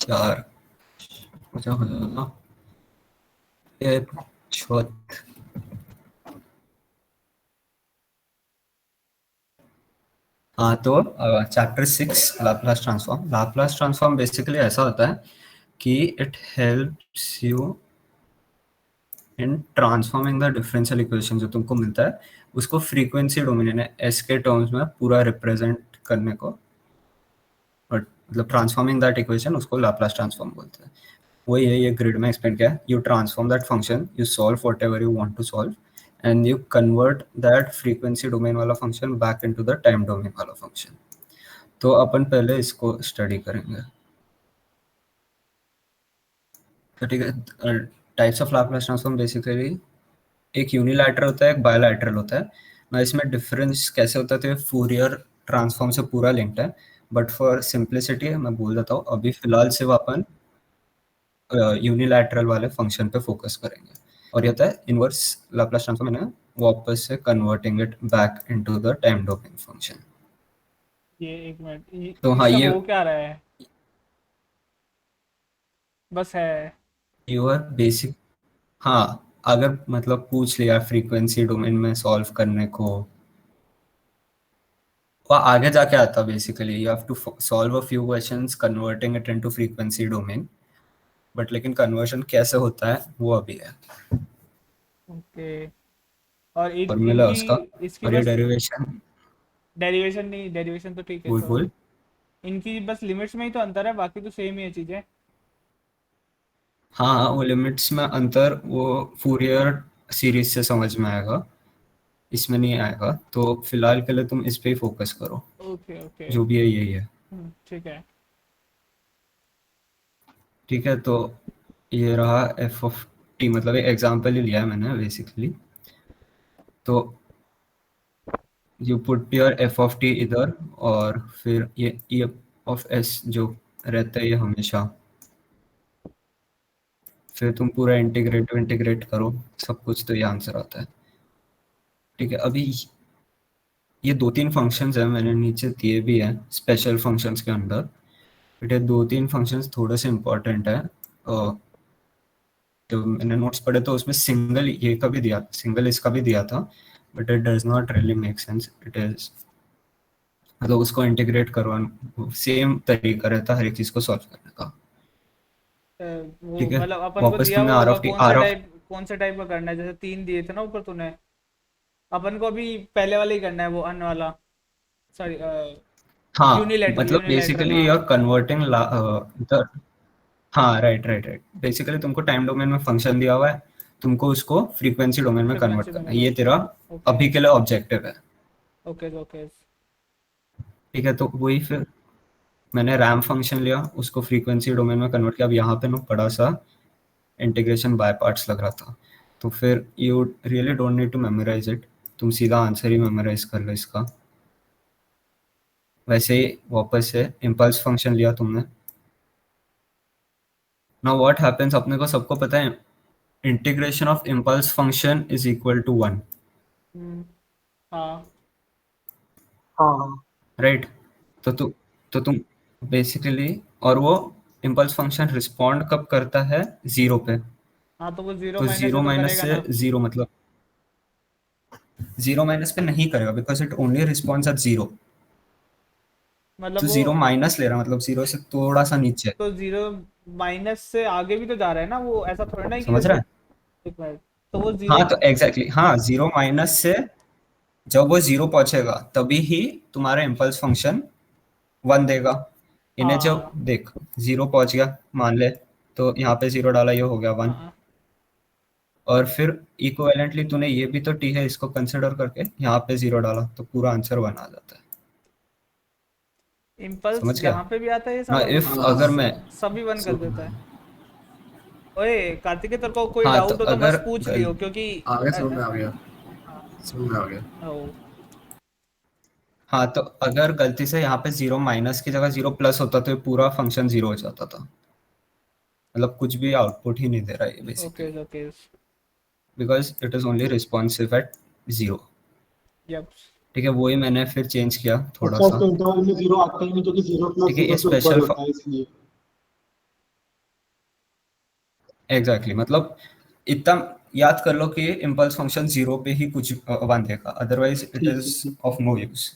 यार मुझे हो जाएगा ये छोट। हाँ तो chapter 6 Laplace transform. Laplace transform basically ऐसा होता है कि it helps you in transforming the differential equation जो तुमको मिलता है उसको फ्रीक्वेंसी डोमेन यानी एस के टर्म्स में पूरा रिप्रेजेंट करने को, और मतलब ट्रांसफॉर्मिंग दैट इक्वेशन उसको लाप्लास ट्रांसफॉर्म बोलते हैं। वही है, ये ग्रिड में एक्सप्लेन किया है। You transform that function, you solve whatever you want to solve and you convert that frequency domain वाला function back into the time domain वाला फंक्शन। तो अपन पहले इसको स्टडी करेंगे। तो ठीक है, types of Laplace transform basically एक यूनिलैटरल होता है, एक बायोलैटरल होता है ना। इसमें डिफरेंस कैसे होता है तो फूरियर ट्रांसफॉर्म से पूरा लिंक्ड है, बट फॉर सिंप्लिसिटी मैं बोल देता हूँ अभी फिलहाल सिर्फ अपन यूनिलैटरल वाले फंक्शन पे फोकस करेंगे। और ये होता है इनवर्स लाप्लास ट्रांसफॉर्म है वापस से converting it back into the time domain function. ये एक मिनट, तो हाँ इससे ये हो क्या रहा है? बस है। Your basic. हाँ अगर मतलब पूछ लिया फ्रीक्वेंसी डोमेन में सॉल्व करने को, वो आगे जाके आता basically you have to solve a few questions converting it into frequency domain, but लेकिन कन्वर्शन कैसे होता है वो अभी है ओके। और फॉर्मूला इनकी उसका। इसकी और ये बस डेरिवेशन। डेरिवेशन नहीं, डेरिवेशन तो ठीक है, बोल तो बोल। इनकी बस लिमिट्स में ही तो अंतर है, बाकी तो सेम ही है चीजें। हाँ हाँ, वो लिमिट्स में अंतर वो फूरियर सीरीज से समझ में आएगा, इसमें नहीं आएगा। तो फिलहाल के लिए तुम इस पे ही फोकस करो, ओके ओके। जो भी है यही है। ठीक है। ठीक है तो ये रहा एफ ऑफ टी, मतलब एक एग्जांपल ही लिया है मैंने बेसिकली। तो you put your F of T इधर, और फिर ये ई ऑफ एस जो रहता है ये हमेशा, फिर तुम पूरा इंटीग्रेट इंटीग्रेट करो सब कुछ, तो ये आंसर आता है। ठीक है, अभी ये दो तीन फंक्शंस हैं मैंने नीचे दिए भी हैं स्पेशल फंक्शंस के अंदर। बट ये दो तीन फंक्शंस थोड़े से इंपॉर्टेंट है। जब मैंने नोट्स पढ़े तो उसमें सिंगल ये का भी दिया, सिंगल इसका भी दिया था, but it does not really make sense. It is मतलब उसको इंटीग्रेट करवा सेम तरीका रहता है हर एक चीज को सॉल्व करने का। वो ठीक है, मतलब अपन को वापस दिया तुमने हुआ आर होगा ऑफ टी कौन सा आर ऑफ। टाइप, कौन सा टाइप का करना है, जैसे तीन दिए थे ना ऊपर तूने। अपन को अभी पहले वाला ही करना है, वो अन वाला। सॉरी, हाँ यूनिलेटरल मतलब यूनिलेटरल, बेसिकली हाँ। You are converting the. हाँ राइट राइट राइट, बेसिकली तुमको टाइम डोमेन में फंक्शन दिया हुआ है, तुमको उसको फ्रीक्वेंसी डोमेन में कन्वर्ट फ्रीक्वेंसी में करना है, ये कन्वर्ट तेरा करना है। ओके अभी के लिए ऑब्जेक्टिव है। Okay okay. ठीक है, तो वही फिर मैंने रैम फंक्शन लिया, उसको फ्रीक्वेंसी डोमेन में कन्वर्ट किया। अब यहाँ पे ना बड़ा सा इंटीग्रेशन बाय पार्ट्स लग रहा था, तो फिर you really don't need to memorise it, तुम सीधा आंसर ही मेमोराइज कर लो इसका। वैसे ही वापस से इम्पल्स फंक्शन लिया तुमने। नाउ व्हाट हैपेंस, अपने को सबको पता है integration of impulse function is equal to 1, hmm, हाँ। हाँ राइट। तो तुम बेसिकली, और वो इम्पल्स फंक्शन रिस्पॉन्ड कब करता है, जीरो पे। हाँ तो वो जीरो तो माइनस से जीरो तो माइनस करेगा से ना। जीरो मतलब जीरो माइनस पे नहीं करेगा, because it only response at zero. मतलब तो वो, जीरो माइनस ले रहा मतलब जीरो से थोड़ा सा नीचे। तो जीरो माइनस से आगे भी तो जा रहा है ना वो, ऐसा थोड़ा ना है कि समझ रहा जैसे। है। एक मिनट, तो वो जीरो। हाँ तो एग्जैक्टली exactly, हाँ जीरो माइनस से जब वो जीरो पहुंचेगा तभी ही तुम्हारा इम्पल्स फंक्शन 1 देगा। इन्हें जब हाँ देख जीरो पहुंच गया मान ले, तो यहाँ पे जीरो डाला, ये हो गया 1। हाँ। और फिर इक्विवेलेंटली तूने ये भी तो टी है इसको कंसिडर करके यहाँ पे जीरो डाला, तो पूरा आंसर 1 आ जाता है। इम्पल्स समझ गया जहाँ पे भी आता है ये ना। साला इफ अगर मैं सभी वन कर देता है। ओए कार्तिक, तेरे को कोई हाँ तो डाउट हो तो अगर मस्त पूछ गल लियो, क्योंकि आगे समझ में आ गया। हाँ। समझ में आ गया। ओ। हाँ तो अगर गलती से यहाँ पे जीरो माइनस की जगह जीरो प्लस होता तो ये पूरा फंक्शन जीरो हो जाता था, मतलब कुछ भी आउटपुट ही नहीं दे रहा है okay basically, okay. Because it is only responsive at zero. Yup. ठीक है, वही मैंने फिर चेंज किया थोड़ा अच्छा, सा। उसके इंटरवल में जीरो आता ही नहीं क्योंकि जीरो प्लस ठीक है, ये जीरो से ऊपर स्पेशल होता है इसलिए। एग्जैक्टली मतलब इतना याद कर लो कि इम्पल्स फंक्शन जीरो पे ही कुछ बांधेगा, अदरवाइज इट ठीक इज है ठीक है। Of no use.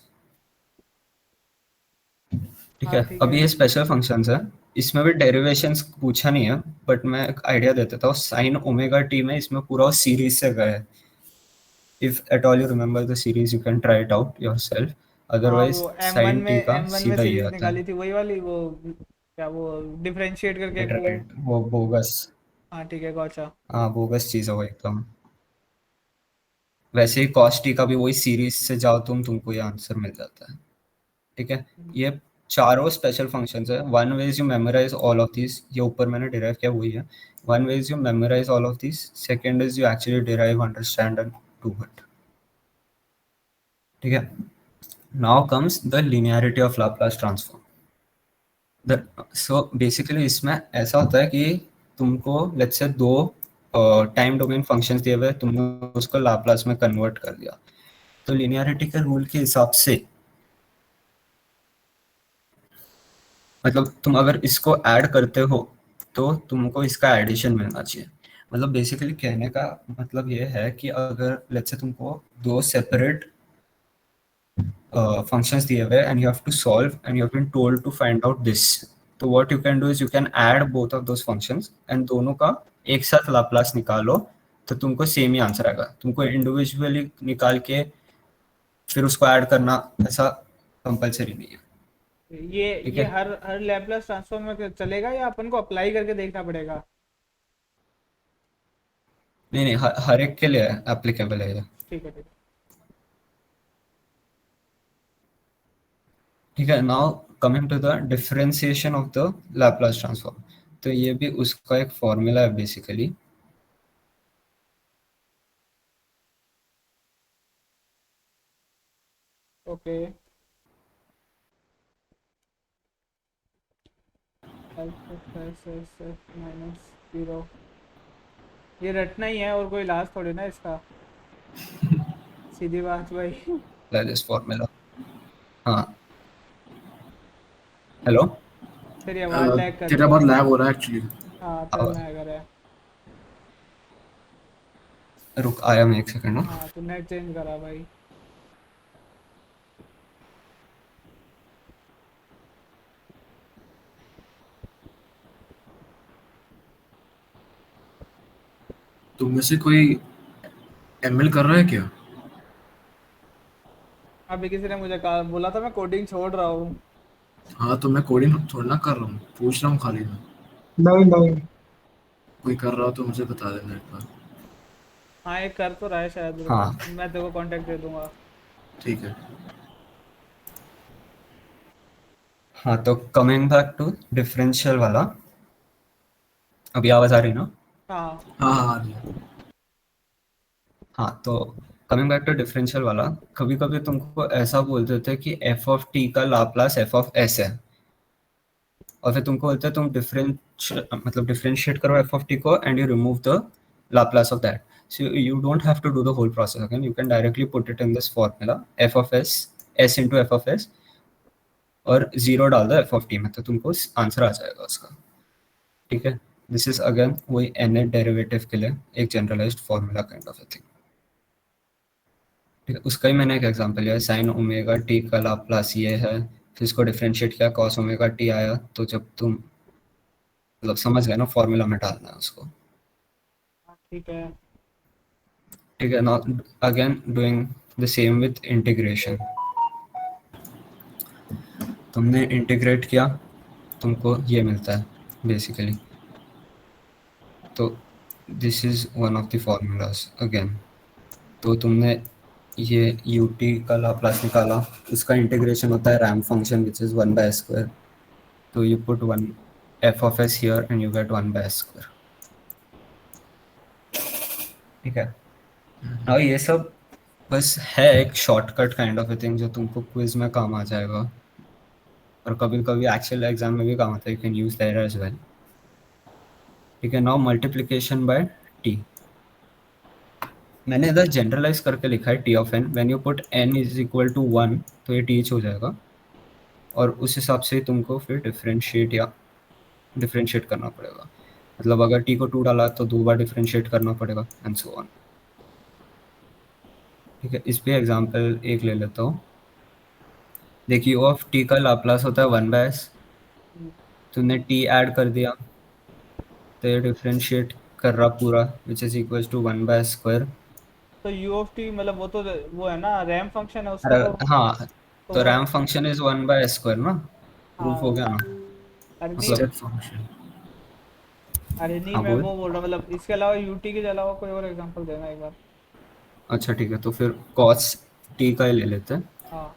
ठीक हाँ है, ठीक अभी है। ये स्पेशल फंक्शंस है, इसमें भी डेरिवेशंस पूछा नहीं है, बट मैं एक आइडिया दे देता हूँ। साइन ओमेगा टी में इसमें पूरा सीरीज से गए, if at all you remember the series you can try it out your self, हाँ अदरवाइज वो साइन टी का M1 में सीधा ये सीरीज आता है। निकाली थी वही वाली, वो क्या वो डिफरेंशिएट करके राइट एक वो। राइट, वो बोगस। हाँ ठीक है, गौचा। हाँ बोगस चीज है वो एकदम। वैसे ही कॉस टी का भी वही सीरीज से जाओ तुमको ये आंसर मिल जाता है। ठीक है, ये चारों स्पेशल फंक्शंस है। One ways you memorise all of this, ये ऊपर मैंने डिराइव किया वही है। One ways you memorise all of this, second is you actually derive, understand and do it. ठीक है, now comes the linearity of Laplace transform. So basically इसमें ऐसा होता है कि तुमको लेट्स से दो टाइम डोमेन फंक्शंस दिए हुए, तुमने उसको लाप्लास में कन्वर्ट कर दिया, तो लिनियरिटी के रूल के हिसाब से मतलब तुम अगर इसको ऐड करते हो तो तुमको इसका एडिशन मिलना चाहिए। मतलब बेसिकली कहने का मतलब ये है कि अगर लेट्स से तुमको दो सेपरेट functions दिए हुए and you have to solve and you have been told to find out this, तो what you can do is you can add both of those functions and दोनों का एक साथ Laplace निकालो, तो तुमको सेम ही आंसर आएगा। तुमको इंडिविजुअली निकाल के फिर उसको ऐड करना ऐसा कंपलसरी नहीं है। ये ठीक ये है, हर हर लैपलास ट्रांसफॉर्म में चलेगा या अपन को अप्लाई करके देखना पड़ेगा? नहीं नहीं, हर एक के लिए एप्लीकेबल है ये। ठीक है ठीक है। ठीक है, now coming to the differentiation of the Laplace transform, तो ये भी उसका एक फॉर्मूला है बेसिकली। ओके। माइनस जीरो, ये रटना ही है और कोई इलाज थोड़ी ना इसका, सीधी बात भाई। This formula. हाँ, हेलो। तेरी आवाज़ लैग कर रही तेरा है। बहुत लैग हो रहा है एक्चुअली। हाँ तेरा लैग कर रहा है। रुक आया मैं एक सेकंड ना। हाँ तू नेट चेंज करा भाई। तुम में से कोई एमएल कर रहा है क्या? अभी किसी ने मुझे कहा, बोला था मैं कोडिंग छोड़ रहा हूँ। हाँ तो मैं कोडिंग थोड़ा ना कर रहा हूँ, पूछ रहा हूँ खाली मैं। नहीं नहीं। कोई कर रहा हो तो मुझे बता देना एक बार। हाँ एक कर तो रहा है शायद, रुक, हाँ मैं तेरे को कांटेक्ट दे दूंगा। ठीक है। हाँ, तो कमिंग बैक टू डिफरेंशियल वाला, अभी आवाज आ रही ना? हाँ हाँ हाँ आ रही है। हाँ, तो कमिंग बैक टू डिफरेंशियल वाला, कभी कभी तुमको ऐसा बोल देते हैं कि एफ ऑफ टी का लाप्लास एफ ऑफ एस है, और फिर तुमको बोलते हैं तुम मतलब डिफरेंशिएट करो एफ ऑफ टी को and you remove the Laplace of that. So you don't have to do the whole process again, you can directly put it in this formula F of S, S into F of S, और zero डाल दो F of T में, तो तुमको answer आ जाएगा उसका। ठीक है, दिस इज अगेन वही एन डेरिवेटिव के लिए एक generalised formula kind of a thing. ठीक है, उसका ही मैंने एक एग्जांपल लिया, साइन ओमेगा टी का लाप्लास ये है, फिर इसको डिफरेंशिएट किया कॉस ओमेगा टी आया, तो जब तुम मतलब समझ गए ना फॉर्मूला में डालना है उसको। हाँ, ठीक है। ठीक है, now again doing the same with integration. तुमने इंटीग्रेट किया, तुमको ये मिलता है बेसिकली, तो this is one of the formulas again. तो तुमने ये यू टी का लाप्लास निकाला, उसका इंटीग्रेशन होता है ramp function which is one by square, तो you put one F of S here and you get one by square. ठीक है, और ये सब बस है एक shortcut kind of a thing जो तुमको क्विज में काम आ जाएगा, और कभी कभी एक्चुअल एग्जाम में भी काम आता है, you can use that as well. ठीक है, नाउ मल्टीप्लिकेशन बाय टी, मैंने इधर जनरलाइज करके लिखा है T of N, when you put N is equal to one तो ये टीच हो जाएगा, और उस हिसाब से तुमको फिर डिफरेंशिएट करना पड़ेगा। मतलब अगर टी को 2 डाला तो 2 बार डिफरेंशिएट करना पड़ेगा एंड सो ऑन। ठीक है, इस पे एग्जांपल एक ले लेता हूँ। देखिए यू ऑफ टी का लाप्लास होता है 1/s, तुमने टी ऐड कर दिया तो ये डिफरेंशिएट कर रहा पूरा विच इज इक्वल टू 1/स्क्वायर। तो यू ऑफ टी मतलब वो है ना, रैम फंक्शन है उसका अरे तो। हाँ, तो तो वो रैम फंक्शन इज 1/स्क्वायर ना, प्रूफ हो हाँ। गया ना। अरे नहीं, मतलब स्टेप फंक्शन। अरे नहीं, हाँ मैं बोल। वो बोल रहा मतलब इसके अलावा यूटी के अलावा कोई और एग्जांपल देना एक बार। अच्छा ठीक है, तो फिर कॉस टी का ही ले लेते हैं। हाँ।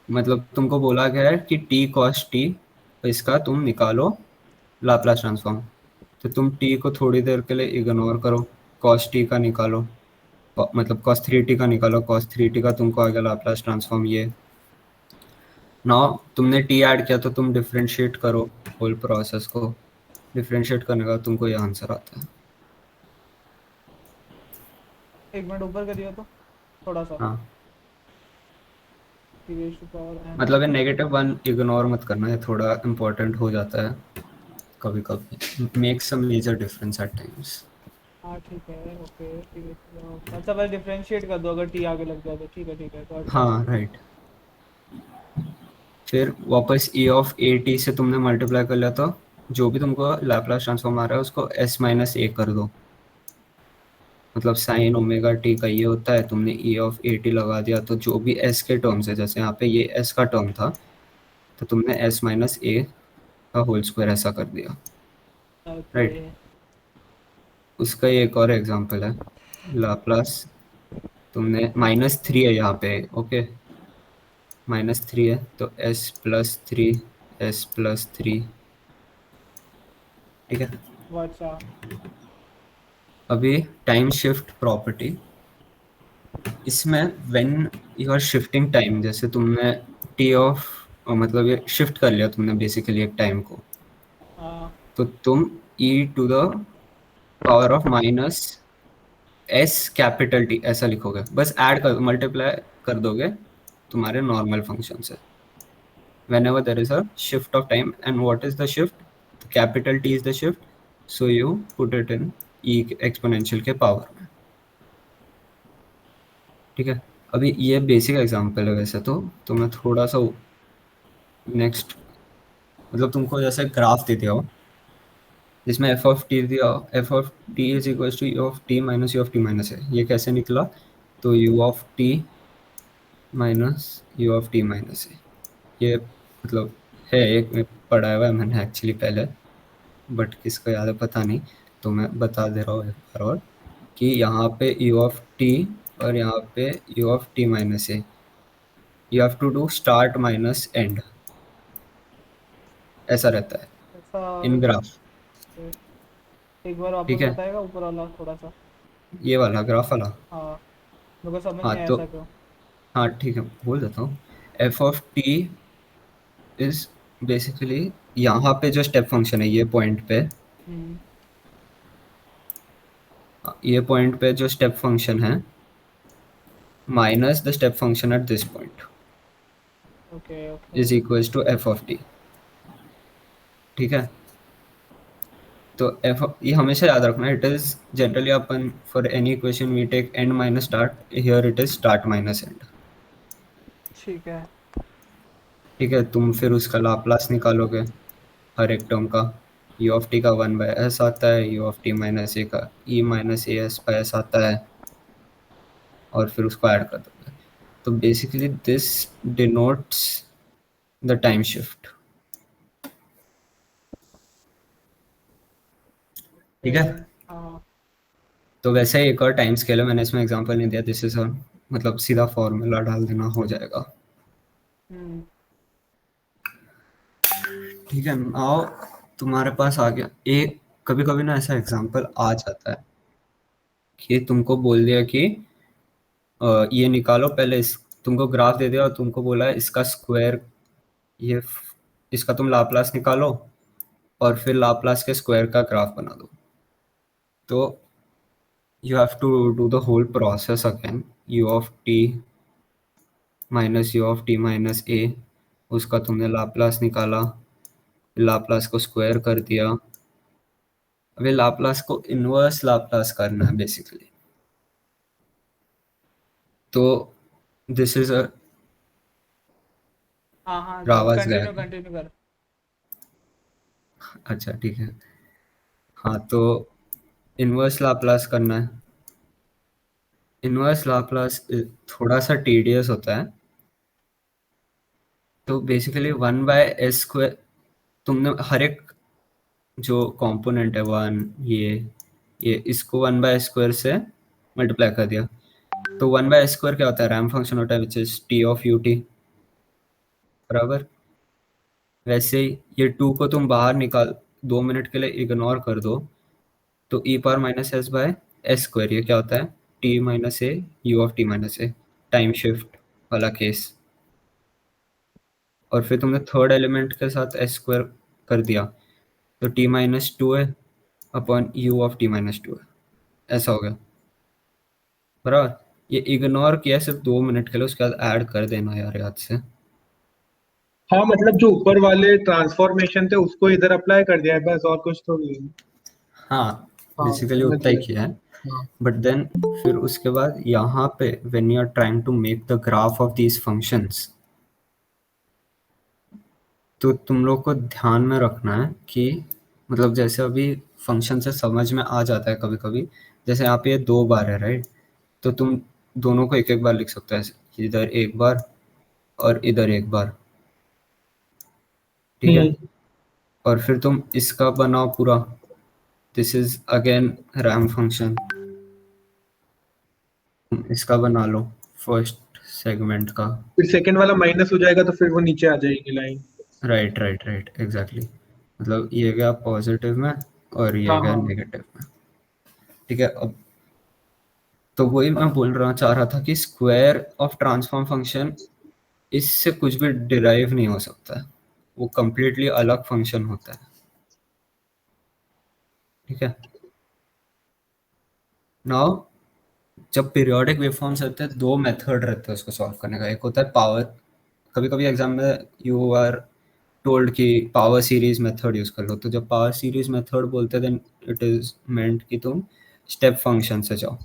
मतलब तुमको बोला गया है कि टी कॉस टी, इसका तुम निकालो लाप्लास ट्रांसफॉर्म। तो तुम टी को थोड़ी देर के लिए इग्नोर करो, कॉस टी का निकालो, मतलब कॉस 3t का निकालो, कॉस 3t का तुमको आ गया लाप्लास ट्रांसफॉर्म ये। नाउ तुमने टी ऐड किया तो तुम डिफरेंशिएट करो होल प्रोसेस को, डिफरेंशिएट करने का तुमको ये आंसर आता है। एक मिनट ऊपर करिए तो थोड़ा सा। हाँ, T raise to power N. मतलब ये -1 इग्नोर मत करना, ये थोड़ा इम्पोर्टेंट हो जाता है कभी कभी, makes some major difference at times. हाँ ठीक है, okay. T raise to power, अच्छा बस डिफरेंशिएट कर दो अगर टी आगे लग जाए तो। ठीक है ठीक है, गॉट गॉट। हाँ राइट। फिर वापस e ऑफ ए टी से तुमने मल्टीप्लाई कर लिया, तो जो भी तुमको लैप्लास ट्रांसफॉर्म आ रहा है उसको s माइनस ए कर दो। मतलब साइन ओमेगा टी का ये होता है, तुमने e ऑफ ए टी लगा दिया तो जो भी s के टर्म्स है, जैसे यहाँ पे ये s का टर्म था तो तुमने s माइनस ए का होल स्क्वायर ऐसा कर दिया। ओके। राइट। उसका ये एक और एग्जांपल है, लाप्लास तुमने -3 है यहाँ पे, ओके, -3 है तो s+3, s+3। ठीक है। वो अच्छा। अभी टाइम शिफ्ट प्रॉपर्टी, इसमें when you are shifting time, जैसे तुमने टी ऑफ मतलब ये शिफ्ट कर लिया तुमने बेसिकली एक टाइम को, हाँ। तो तुम e⁻⁻s ऐसा लिखोगे, बस ऐड कर मल्टीप्लाई कर दोगे तुम्हारे नॉर्मल फंक्शन से। whenever there is a shift of time, and what is the shift, capital T is the shift, so you put it in e exponential के पावर में। ठीक है, अभी ये बेसिक एग्जांपल है वैसे तो मैं थोड़ा सा नेक्स्ट, मतलब तुमको जैसे ग्राफ दे दिया हो जिसमें एफ ऑफ टी दिया, F of T is equal to U of T minus U of T minus है, ये कैसे निकला, तो U of T minus U of T minus है, ये मतलब है एक में पढ़ा हुआ है मैंने एक्चुअली पहले, बट किसको याद है पता नहीं, तो मैं बता दे रहा हूँ एक बार और, कि यहाँ पे यू ऑफ टी और यहाँ पे यू ऑफ टी माइनस है, you have to do start minus end, ऐसा रहता है ऐसा। इन ग्राफ। एक बार वापस ठीक है, बताएगा ऊपर वाला थोड़ा सा। ये वाला ग्राफ वाला। हाँ, मेरे को समझ हाँ नहीं आया तो, ऐसा क्यों। हाँ ठीक है बोल देता हूँ। F of T is basically यहाँ पे जो स्टेप फंक्शन है ये पॉइंट पे, हम्म। ये पॉइंट पे जो स्टेप फंक्शन है minus the step function at this point okay okay. Is equals to F of T. ठीक है, तो एफ ये हमेशा याद रखना, इट इज जनरली अपन for any equation we take end minus start, here it is start minus end. ठीक है। ठीक है, तुम फिर उसका लाप्लास निकालोगे हर एक टर्म का, यू ऑफ टी का 1/s आता है, यू ऑफ टी माइनस ए का e−as/s आता है, और फिर उसको ऐड कर दोगे, तो basically this denotes the time shift. ठीक है, हाँ। तो वैसे ही एक और टाइम स्केल है, मैंने इसमें एग्जांपल नहीं दिया, दिस इज मतलब सीधा फॉर्मूला डाल देना हो जाएगा। हम्म। ठीक है, आओ तुम्हारे पास आ गया एक, कभी कभी ना ऐसा एग्जांपल आ जाता है कि तुमको बोल दिया कि ये निकालो पहले, इस तुमको ग्राफ दे दिया और तुमको बोला है इसका स्क्वायर, ये इसका तुम लाप्लास निकालो और फिर लाप्लास के स्क्वायर का ग्राफ बना दो, तो you have to do the whole process again, u of t minus U of T minus A, उसका तुमने लाप्लास निकाला, लाप्लास को स्क्वायर कर दिया, अभी लाप्लास को इनवर्स लाप्लास करना है बेसिकली। तो दिस इज अ हाँ हाँ, आवाज गया कंटिन्यू था। कंटिन्यू कर। अच्छा ठीक है। हाँ तो इनवर्स लाप्लास करना है। इनवर्स लाप्लास थोड़ा सा टीडियस होता है। तो बेसिकली 1/s², तुमने हर एक जो कंपोनेंट है वन, ये इसको 1/s² से मल्टीप्लाई कर दिया। तो 1/s² क्या होता है? रैम फंक्शन होता है which is T of U T, बराबर। वैसे ही ये 2 को तुम बाहर निकाल, 2 मिनट के लिए इग्नोर कर दो, तो e⁻s/s², ये क्या होता है? t−a u(t−a), टाइम शिफ्ट वाला केस। और फिर तुमने थर्ड एलिमेंट के साथ s² कर दिया, तो t−2 है अपॉन u(t−2) है। ऐसा हो गया, बराबर। ये इग्नोर किया सिर्फ 2 मिनट के लिए, उसके बाद ऐड कर देना यार याद से। हाँ मतलब जो ऊपर वाले ट्रांसफॉर्मेशन थे उसको इधर अप्लाई कर दिया है बस, और कुछ तो नहीं है। हाँ हाँ बेसिकली समझ उतना ही गया। किया है। हाँ बट देन फिर उसके बाद यहाँ पे when you are trying to make the graph of these functions, तो तुम लोग को ध्यान में रखना है कि मतलब जैसे अभी फंक्शन से समझ में आ जाता है कभी कभी, जैसे यहाँ पे ये 2 बार है राइट, तो तुम दोनों को एक एक बार लिख सकते हो, ऐसे इधर एक बार और इधर एक बार, ठीक है। हम्म। और फिर तुम इसका बनाओ पूरा, this is again RAM function, इसका बना लो फर्स्ट सेगमेंट का। फिर सेकंड वाला माइनस हो जाएगा तो फिर वो नीचे आ जाएगी line. Right right right exactly, मतलब ये गया पॉजिटिव में और ये हाँ गया हाँ। नेगेटिव में, ठीक है। अब तो वही मैं बोल रहा चाह रहा था कि स्क्वायर ऑफ ट्रांसफॉर्म फंक्शन इससे कुछ भी डिराइव नहीं हो सकता है, वो कंप्लीटली अलग फंक्शन होता है, ठीक है। नाउ जब पीरियोडिक वेवफॉर्म्स रहते हैं, 2 मेथड रहते हैं उसको सॉल्व करने का। एक होता है पावर, कभी कभी एग्जाम में यू आर टोल्ड कि पावर सीरीज मेथड यूज कर लो, तो जब पावर सीरीज मेथड बोलते हैं देन इट इज मेंट कि तुम स्टेप फंक्शन से जाओ।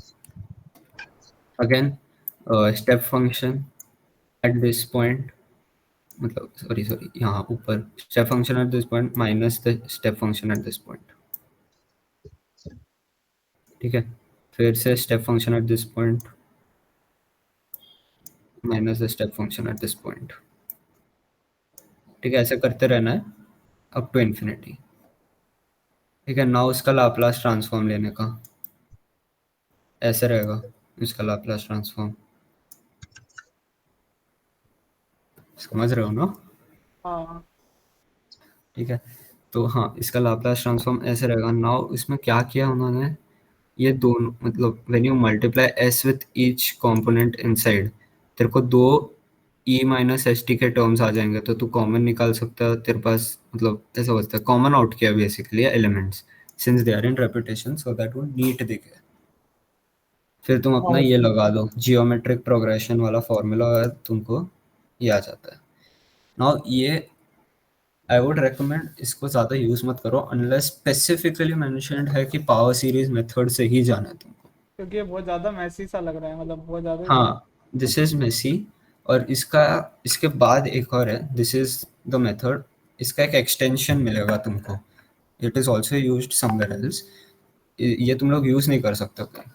Again step function at this point, मतलब सॉरी सॉरी यहाँ ऊपर step function at this point minus the step function at this point, ठीक है। फिर से step function at this point minus the step function at this point, ठीक है। ऐसे करते रहना है अप टू इन्फिनिटी, ठीक है। नाउ उसका लाप्लास ट्रांसफॉर्म लेने का ऐसे रहेगा, इसका लाप्लास ट्रांसफॉर्म, समझ रहे हो ना? हाँ ठीक है। तो हाँ इसका लाप्लास ट्रांसफॉर्म ऐसे रहेगा। नाउ इसमें क्या किया उन्होंने, ये दोनों मतलब when you multiply S with each component inside, तेरे को 2e−st के टर्म्स आ जाएंगे, तो तू कॉमन निकाल सकता है तेरे पास, मतलब ऐसा होता है कॉमन आउट किया basically elements since they are in repetition so that वो नीट दिखे। फिर तुम अपना हाँ। ये लगा दो जियोमेट्रिक प्रोग्रेशन वाला फॉर्मूला, तुमको ये आ जाता है। नाउ ये आई वुड रेकमेंड इसको ज़्यादा यूज़ मत करो अनलेस स्पेसिफिकली मेंशन्ड है कि पावर सीरीज मेथड से ही जाना है तुमको। क्योंकि ये बहुत ज्यादा मैसी सा लग रहा है, मतलब बहुत ज्यादा ही। हाँ दिस इज मेसी। और इसका इसके बाद एक और है, दिस इज द मेथड, इसका एक एक्सटेंशन मिलेगा तुमको, it is also use somewhere else, ये तुम लोग यूज़ नहीं कर सकते कहीं,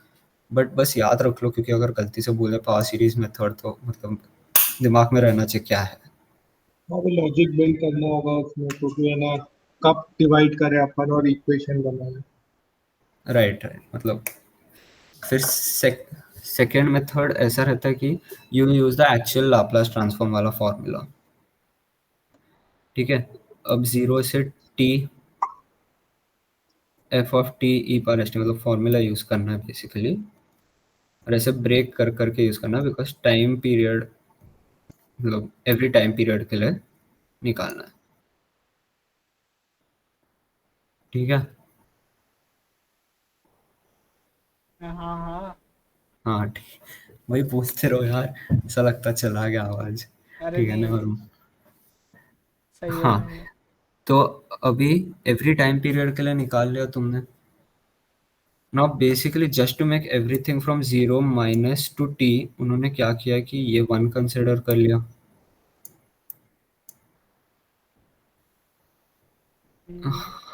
बट बस याद रख लो क्योंकि अगर गलती से बोले पावर सीरीज मेथड तो मतलब दिमाग में रहना चाहिए क्या है। हाँ वो लॉजिक बिल्ड करना होगा उसमें, क्योंकि है ना कब डिवाइड करें अपन और इक्वेशन बनाए। राइट राइट, मतलब फिर सेकेंड मेथड ऐसा रहता है कि you use the actual Laplace transform वाला फॉर्मूला, ठीक है। अब 0 से t f(t)e⁻st मतलब फॉर्मूला यूज करना है बेसिकली, और ऐसे ब्रेक कर करके यूज करना है बिकॉज टाइम पीरियड मतलब एवरी टाइम पीरियड के लिए निकालना है, ठीक है। हाँ हाँ। हाँ ठीक, वही पूछते रहो यार, ऐसा लगता चला गया आवाज, अरे ठीक है ना। नहीं, और सही है हाँ सही है। तो अभी एवरी टाइम पीरियड के लिए निकाल लिया तुमने, now basically just to make everything from 0 minus to t, उन्होंने क्या किया कि ये 1 कंसिडर कर लिया,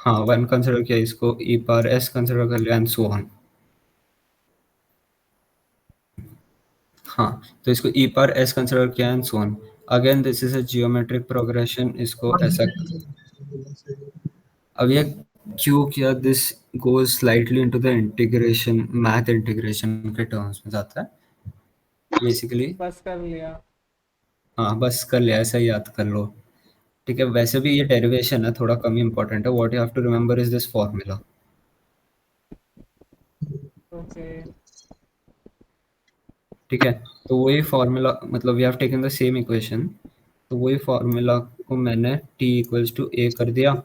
हाँ 1 कंसिडर किया, इसको e पावर s कंसिडर कर लिया एंड सो ऑन। हाँ तो इसको e पावर s कंसिडर किया and so on. Again this is a geometric progression, इसको ऐसा, अब ये क्यों किया, this goes slightly into the integration, math integration के टर्म्स में जाता है बेसिकली। बस कर लिया। हाँ बस कर लिया, ऐसा ही याद कर लो, ठीक है। वैसे भी ये डेरिवेशन है, थोड़ा कम इंपॉर्टेंट है, what you have to remember is this formula, okay ठीक है। तो वही फॉर्मूला, मतलब we have taken the same equation, तो वही फॉर्मूला को मैंने t इक्वल्स टू a कर दिया।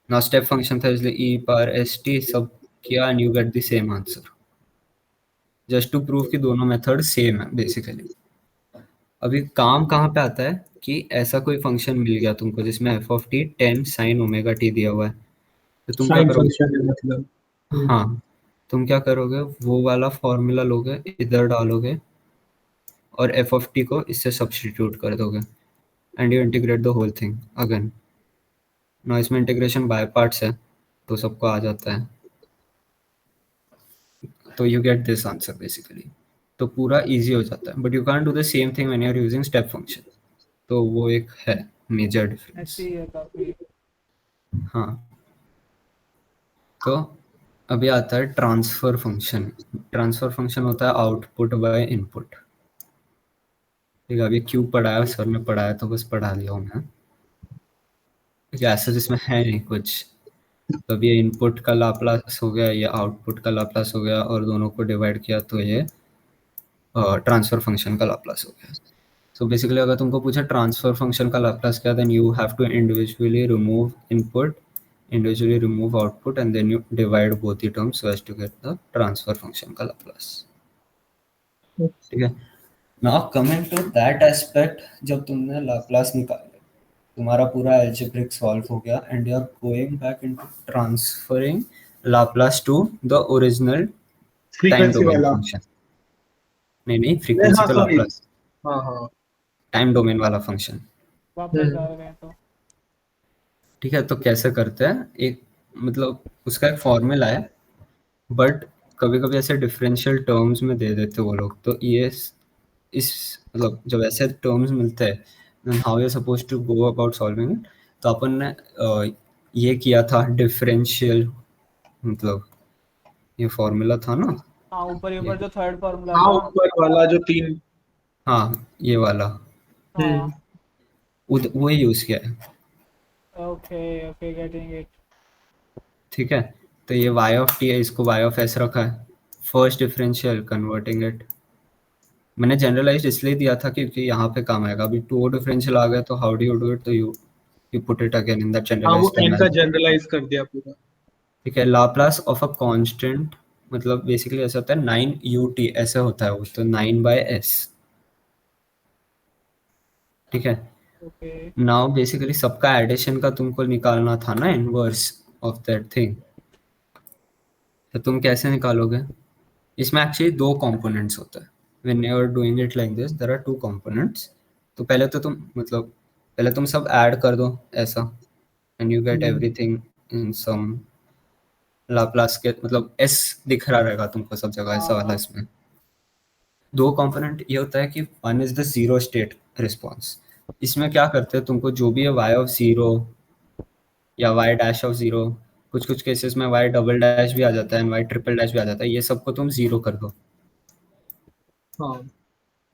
ना स्टेप फंक्शन था इसलिए e पावर एस टी सब किया and you get the same answer, just to prove कि दोनों मेथड सेम है बेसिकली। अभी काम कहाँ पे आता है कि ऐसा कोई फंक्शन मिल गया तुमको जिसमें F of T 10 sign omega T दिया हुआ है, तो तुम क्या साइन करोगे, फंक्शन है मतलब। हाँ तुम क्या करोगे, वो वाला फॉर्मूला लोगे, इधर डालोगे और एफ ऑफ टी को इससे सब्स्टिट्यूट कर दोगे and you integrate the whole thing again. ना इसमें इंटीग्रेशन बाय पार्ट्स है तो सबको आ जाता है, तो you get this answer basically, तो पूरा इजी हो जाता है। But you can do the same thing when you are using step function, तो वो एक है मेजर डिफरेंस। ऐसी है काफी। हाँ तो अभी आता है ट्रांसफर फंक्शन। ट्रांसफर फंक्शन होता है आउटपुट बाय इनपुट, ठीक है। अभी क्यों पढ़ाया, सर ने पढ़ाया तो बस पढ़ा दिया हूँ मैं, ठीक है। ऐसा जिसमें है नहीं कुछ, तो अब ये इनपुट का लाप्लास हो गया, ये आउटपुट का लाप्लास हो गया, और दोनों को डिवाइड किया तो ये ट्रांसफर फंक्शन का लाप्लास हो गया। सो बेसिकली अगर तुमको पूछा ट्रांसफर फंक्शन का लाप्लास क्या, then you have to individually remove input, individually remove output and then you divide both the terms so as to get the transfer function का Laplace, ठीक है। Now coming to that aspect, जब तुमने Laplace निकाले, तुम्हारा पूरा algebraic solve हो गया and you are going back into transferring Laplace to the original time frequency domain वाला। फंक्शन, नहीं नहीं, फ्रीक्वेंसी हाँ का सॉरी। लाप्लास, हाँ हाँ। टाइम डोमेन वाला फंक्शन, वापस जा रहे हैं तो। ठीक है। तो कैसे करते हैं, एक मतलब उसका एक फॉर्मूला है, बट कभी कभी ऐसे डिफरेंशियल टर्म्स में दे देते वो लोग, तो ये इस मतलब जब ऐसे टर्म्स मिलते हैं then how you suppose to go about solving it, तो अपन ने ये किया था डिफरेंशियल, मतलब ये फॉर्मूला था ना, हाँ ऊपर ये ऊपर जो थर्ड फॉर्मूला हाँ, था। ऊपर वाला जो तीन। हाँ ये वाला, हम्म। हाँ वो यूज़ किया है, ओके ओके गेटिंग इट। ठीक है। तो ये y ऑफ t है, इसको y ऑफ s रखा है, फर्स्ट डिफरेंशियल कन्वर्टिंग इट, मैंने जनरलाइज इसलिए दिया था क्योंकि यहाँ पे काम आएगा। अभी टू डिफरेंशियल आ गया तो how do you do it, तो you put it again in that हाँ, वो जनरलाइज एन का टर्म, जनरलाइज कर दिया पूरा। ठीक है। लाप्लास ऑफ अ कांस्टेंट मतलब बेसिकली ऐसा होता है 9ut ऐसे होता है वो, तो 9/s, ठीक है। ओके नाउ बेसिकली सबका एडिशन का तुमको निकालना था ना इनवर्स ऑफ दैट थिंग, तो तुम कैसे निकालोगे, इसमें एक्चुअली दो कंपोनेंट्स होता है, when you are doing it like this there are two components. तो पहले तो तुम मतलब पहले तुम सब ऐड कर दो ऐसा and you get everything in sum Laplace के, मतलब s दिख रहा रहेगा तुमको सब जगह ऐसा वाला। हाँ इसमें दो कंपोनेंट ये होता है कि one is the zero state response, इसमें क्या करते हैं तुमको जो भी है y ऑफ जीरो या y डैश ऑफ जीरो, कुछ कुछ केसेस में y डबल डैश भी आ जाता है y ट्रिपल डैश भी आ जाता है, ये सबको तुम जीरो कर दो हाँ।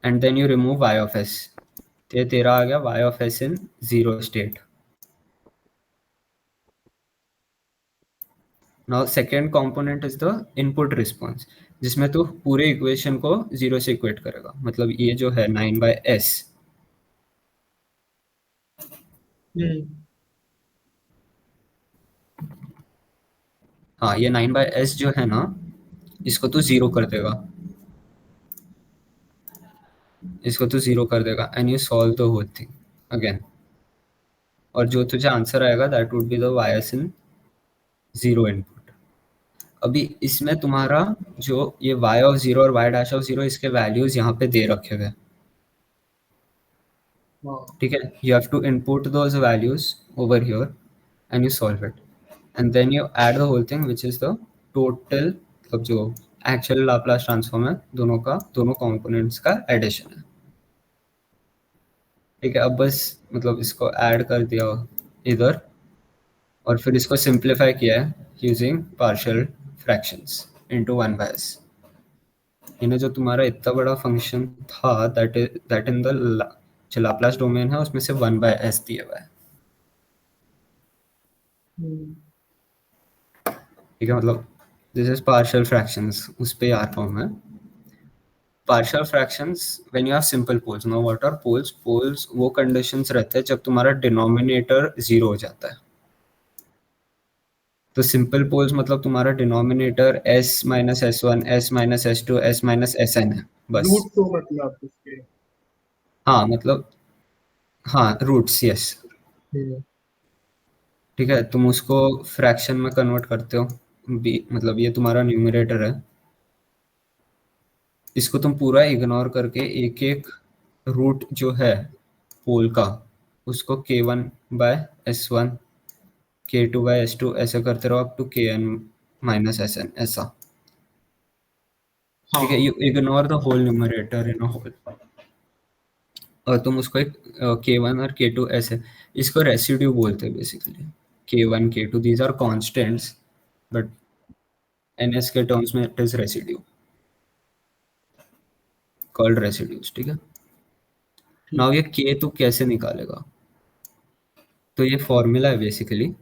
And then you remove y of s, तो ये तेरा आ गया y of s in zero state. Now second component is the input response, जिसमें तू पूरे इक्वेशन को जीरो से इक्वेट करेगा, मतलब ये जो है 9/s, हम्म। हाँ ये 9/s जो है ना, इसको तू जीरो कर देगा, इसको तू जीरो कर देगा and you solve the whole thing again, और जो तुझे आंसर आएगा that would be the Y S in zero input. अभी इसमें तुम्हारा जो ये y ऑफ 0 और y डैश ऑफ 0 इसके वैल्यूज यहाँ पे दे रखे हुए, हाँ ठीक है. You have to input those values over here and you solve it and then you add the whole thing which is the total, मतलब जो एक्चुअल लाप्लास ट्रांसफॉर्म है दोनों का, दोनों कंपोनेंट्स का एडिशन है, ठीक है. अब बस मतलब इसको ऐड कर दिया इधर और फिर इसको सिंप्लीफाई किया है using partial fractions into 1/s. इन्हें जो तुम्हारा इतना बड़ा फंक्शन था दैट इन द जो लाप्लास डोमेन है उसमें से 1/s दिया हुआ है, हम्म, ठीक है. मतलब दिस इज पार्शियल फ्रैक्शंस, उस पे आ रहा हूँ मैं. Partial fractions when you have simple poles. Now what are poles? Poles वो कंडीशंस रहते हैं जब तुम्हारा डिनोमिनेटर 0 हो जाता है. तो सिंपल पोल्स मतलब तुम्हारा denominator s minus s1, s minus s2, s minus sn है बस. रूट तो मतलब उसके। हाँ मतलब हाँ रूट्स, यस, हम्म, ठीक है. तुम उसको फ्रैक्शन में कन्वर्ट करते हो, मतलब ये तुम्हारा न्यूमरेटर है, इसको तुम पूरा इग्नोर करके एक एक रूट जो है पोल का उसको k1/s1, k2/s2 ऐसे करते रहो अप टू kn-sn ऐसा, हाँ ठीक है. You ignore the whole numerator in a whole और तुम उसको एक k1 और k2 ऐसे, इसको रेसिड्यू बोलते हैं बेसिकली. k1 k2 these are constants but ns के टर्म्स में it is residue, called residues, ठीक है. नाउ ये k तो कैसे निकालेगा? तो ये फॉर्मूला है बेसिकली,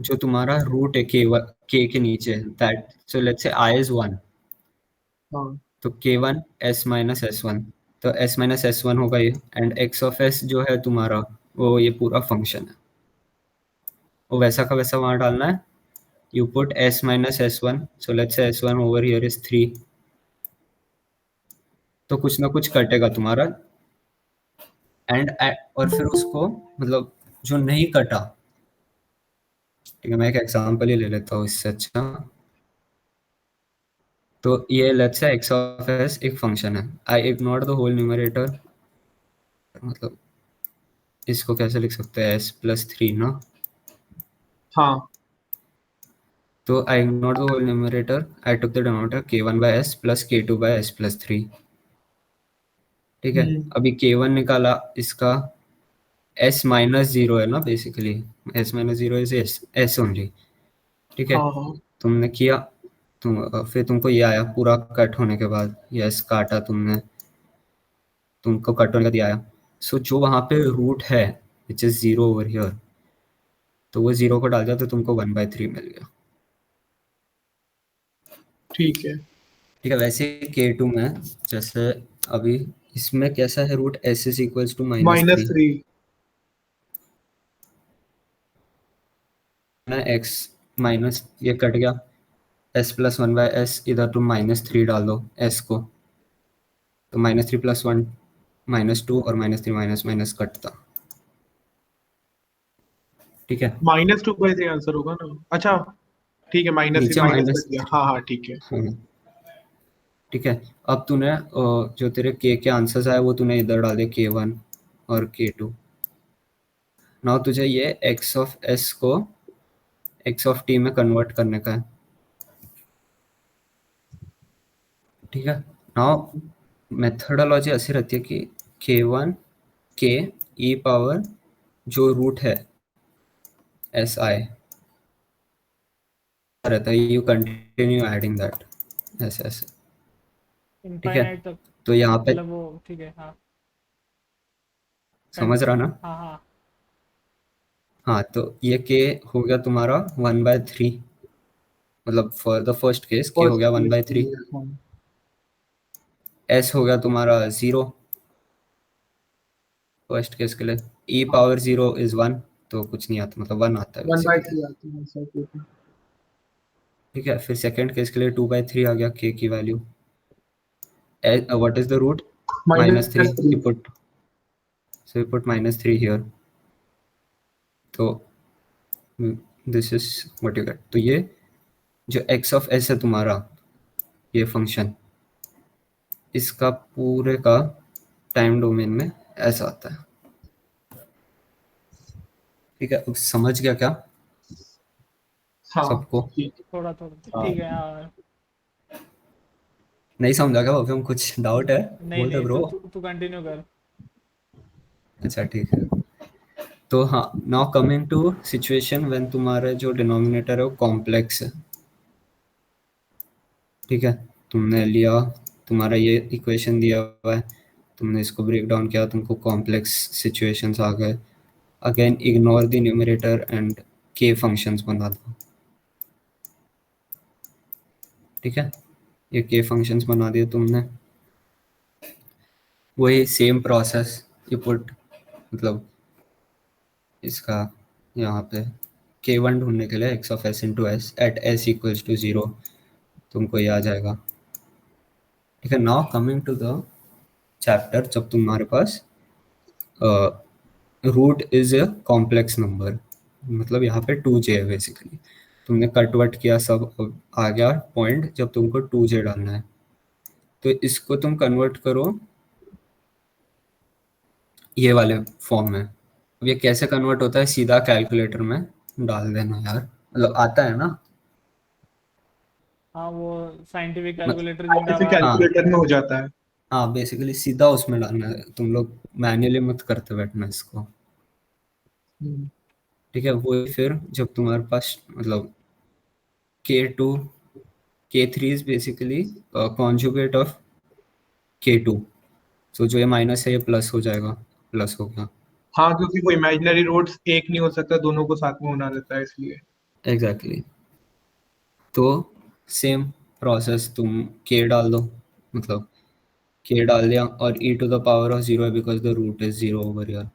जो तुम्हारा रूट है k के नीचे, that so let's say i is 1, हाँ तो k1 s माइनस s1, तो s माइनस s1 होगा ये, एंड x ऑफ s जो है तुम्हारा वो ये पूरा फंक्शन है, वो वैसा का वैसा वहाँ डालना है. You put s minus s1, so let's say s1 over here is 3, तो कुछ ना कुछ कटेगा तुम्हारा एंड और फिर उसको मतलब जो नहीं कटा, ठीक है. मैं एक एग्जांपल ही ले लेता हूँ इससे अच्छा. तो ये let's say x of s एक फंक्शन है, I ignore the whole numerator, मतलब इसको कैसे लिख सकते हैं s प्लस 3 ना. हाँ तो I ignore the whole numerator, I took the denominator k1/s plus k2/s plus 3, ठीक है. हम्म, अभी k1 निकाला, इसका s माइनस 0 है ना basically, s minus 0 is s only, ठीक है. हाँ हाँ तुमने किया, फिर तुमको ये आया पूरा कट होने के बाद, यस काटा तुमने, तुमको कट होने का दिया आया. सो जो वहाँ पे रूट है विच इज 0 ओवर हियर, तो वो 0 को डाल दिया तो तुमको 1/3 मिल गया, ठीक है। ठीक है. वैसे k2 में जैसे अभी इसमें कैसा है root s is equals to minus minus 3 three. ना, x माइनस ये कट गया, s प्लस 1/s, इधर तुम -3 डाल दो s को, तो -3 प्लस 1 -2 और -3 माइनस माइनस कटता, ठीक है. -2/3 आंसर होगा ना? अच्छा ठीक है, माइनस से नीचे माइनस कर माइनस, दिया। हाँ हाँ ठीक है। ठीक है. अब तूने जो तेरे के आंसर्स आए वो तूने इधर डाले k1 और k2. नाउ तुझे ये x ऑफ s को x ऑफ t में कन्वर्ट करने का है, ठीक है. नाउ मेथडोलॉजी ऐसी रहती है कि k1 k e पावर जो रूट है एस आई रहता है, यू कंटिन्यू एडिंग दैट ऐसे ऐसे, ठीक है. इनफाइनाइट तक, तो यहाँ पे मतलब वो ठीक है हाँ. समझ रहा ना. हाँ हाँ. हाँ तो ये के हो गया तुम्हारा 1/3, मतलब फॉर द फर्स्ट केस के हो फर्स्ट गया केस के 1/3, लिए हाँ। एस हो गया तुम्हारा 0 फर्स्ट केस के लिए, ई पावर 0 इज 1, तो कुछ नहीं आता, मतलब 1 आता है वन बाई बेसिकली, थ्री आती है सर ठीक है। ठीक है. फिर सेकंड केस के लिए 2/3 आ गया के की value, what is the root -3, -3। you put, so you put -3 here, तो this is what you get. तो ये जो एक्स ऑफ एस है तुम्हारा, ये फंक्शन, इसका पूरे का टाइम डोमेन में ऐसा आता है। ठीक है, अब समझ गया क्या हाँ सबको? ठीक थोड़ा थोड़ा ठीक है हाँ। नहीं समझा क्या अभी? हम कुछ डाउट है? नहीं बोल दे नहीं ब्रो। तू कंटिन्यू कर। अच्छा ठीक है। तो हाँ, now coming to situation when तुम्हारा जो डिनोमिनेटर है वो कॉम्प्लेक्स है। ठीक है, तुमने लिया, तुम्हारा ये इक्वेशन दिया हुआ है, तुमने इसको ब्रेक डाउन किया, तुमको कॉम्प्लेक्स सिचुएशंस आ गए। Again ignore the numerator and के फंक्शंस बना दो। ठीक है, ये के फंक्शंस बना दिए तुमने। वही सेम प्रोसेस यू पुट, मतलब इसका यहाँ पे k1 ढूंढने के लिए x of s into S at S equals to 0, तुमको ये आ जाएगा। ठीक है, now coming to the chapter, जब तुम्हारे पास root is a complex number, मतलब यहाँ पे 2j है बेसिकली। तुमने कटवट किया, सब आ गया पॉइंट जब तुमको 2j डालना है, तो इसको तुम कन्वर्ट करो ये वाले फॉर्म में। अब ये कैसे कन्वर्ट होता है, सीधा कैलकुलेटर में डाल देना यार, मतलब आता है ना। हाँ वो साइंटिफिक मत- कैलकुलेटर ऐसे जिंदाबाद। हाँ कैलकुलेटर में हो जाता है। हाँ, बेसिकली सीधा उसमें डालना है, तुम लोग मैन्युअली मत करते बैठना इसको। हम्म, ठीक है, वो फिर जब तुम्हारे पास मतलब k2 k3 is basically conjugate of k2, सो जो ये माइनस है ये प्लस हो जाएगा, प्लस हो गया। हाँ क्योंकि वो इमेजिनरी रूट्स एक नहीं हो सकता, दोनों को साथ में होना रहता है इसलिए। एग्जैक्टली, तो सेम प्रोसेस, तुम k डाल दो, मतलब k डाल दिया और e to the power of 0 है because the root is 0 over here.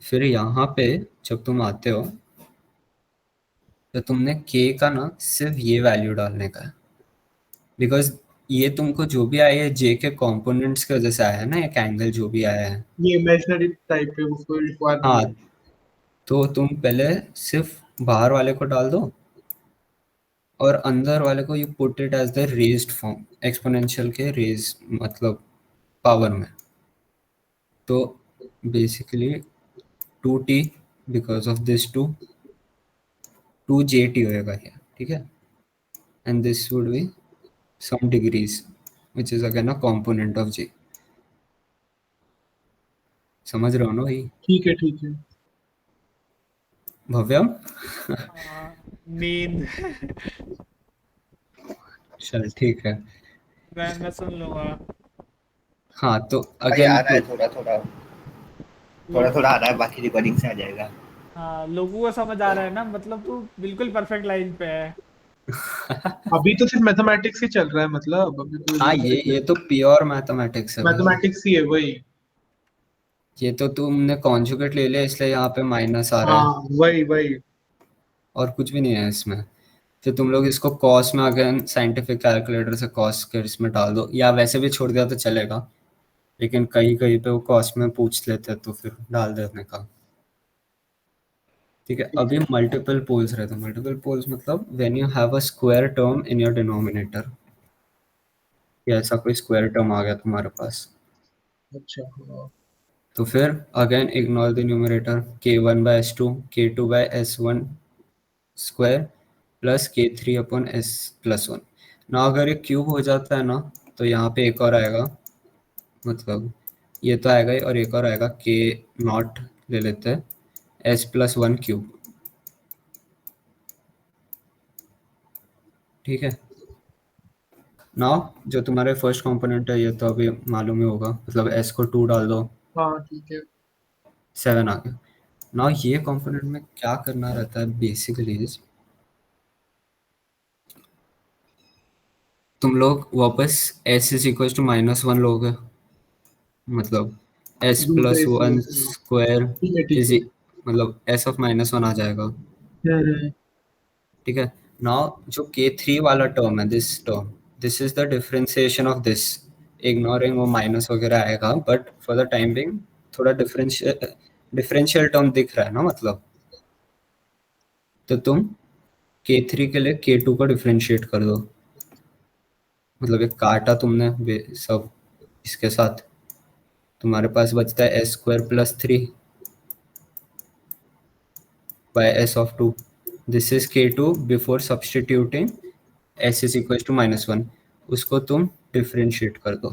फिर यहाँ पे जब तुम आते हो तो तुमने k का ना सिर्फ ये वैल्यू डालने का है, बिकॉज ये तुमको जो भी आया है j के कंपोनेंट्स की वजह से आया है ना, एक एंगल जो भी आया है। ये इमेजिनरी टाइप है, उसको रिक्वायर नहीं हाँ, है। तो तुम पहले सिर्फ बाहर वाले को डाल दो और अंदर वाले को you put it as the raised form, exponential के रेज मतलब पावर में। तो basically 2t because of this 2j होएगा ये। ठीक है, and this would be some degrees which is again a component of j। समझ रहे हो ना भाई? ठीक है ठीक है। भव्यम? नींद। चल ठीक है। मैं सुन लूंगा। हाँ तो भाई आ अगेन रहा है थोड़ा थोड़ा, थोड़ा थोड़ा आ रहा है, बाकी रिकॉर्डिंग से आ जाएगा। हाँ लोगों को समझ आ रहा है ना, मतलब तू बिल्कुल परफेक्ट लाइन पे है। अभी तो सिर्फ मैथमेटिक्स ही चल रहा है, मतलब अभी तो हाँ, ये तो प्योर मैथमेटिक्स है भाई। मैथमेटिक्स ही है वही। ये तो तुमने कॉन्जुगेट ले लिया इसलिए यहाँ पे माइनस आ रहा है, हाँ वही वही। और कुछ भी नहीं है इसमें। फिर तुम लोग इसको कॉस में अगेन साइंटिफिक कैलकुलेटर से कॉस के इसमें डाल दो, या वैसे भी छोड़ दिया तो चलेगा, लेकिन कहीं कहीं पे वो कॉस में पूछ लेते हैं तो फिर डाल देने का। ठीक है, अभी मल्टीपल पोल्स रहते हैं। मल्टीपल पोल्स मतलब when you have a square term in your denominator, या ऐसा कोई स्क्वायर टर्म आ गया तुम्हारे पास, अच्छा हाँ। तो फिर again ignore the numerator, k1/s2 k2/s1 square plus k3 upon s plus 1। ना अगर ये क्यूब हो जाता है ना तो यहाँ पे एक और आएगा, मतलब ये तो आएगा ही, और एक और आएगा k0 ले लेते हैं s+1 क्यूब। ठीक है, नाउ जो तुम्हारे फर्स्ट कंपोनेंट है ये तो अभी मालूम ही होगा, मतलब s को 2 डाल दो, हाँ ठीक है। 7 आ गया। नाउ ये कंपोनेंट में क्या करना रहता है बेसिकली, तुम लोग वापस s इज इक्वल टू -1 लोगे, मतलब s प्लस दूसरे से वन स्क्वायर ठीक है ठीक इज, है। मतलब s ऑफ -1 आ जाएगा। हम्म। ठीक है, नाउ जो k3 वाला टर्म है, this term, this is the differentiation of this, ignoring वो माइनस वगैरह आएगा, but for the time being थोड़ा डिफरेंशियल टर्म दिख रहा है ना, मतलब तो तुम k3 के लिए k2 को डिफरेंशिएट कर दो, मतलब एक काटा तुमने सब इसके साथ, तुम्हारे पास बचता है s square plus 3 by s of 2. This is k2 before substituting s is equal to -1. उसको तुम डिफरेंशिएट कर दो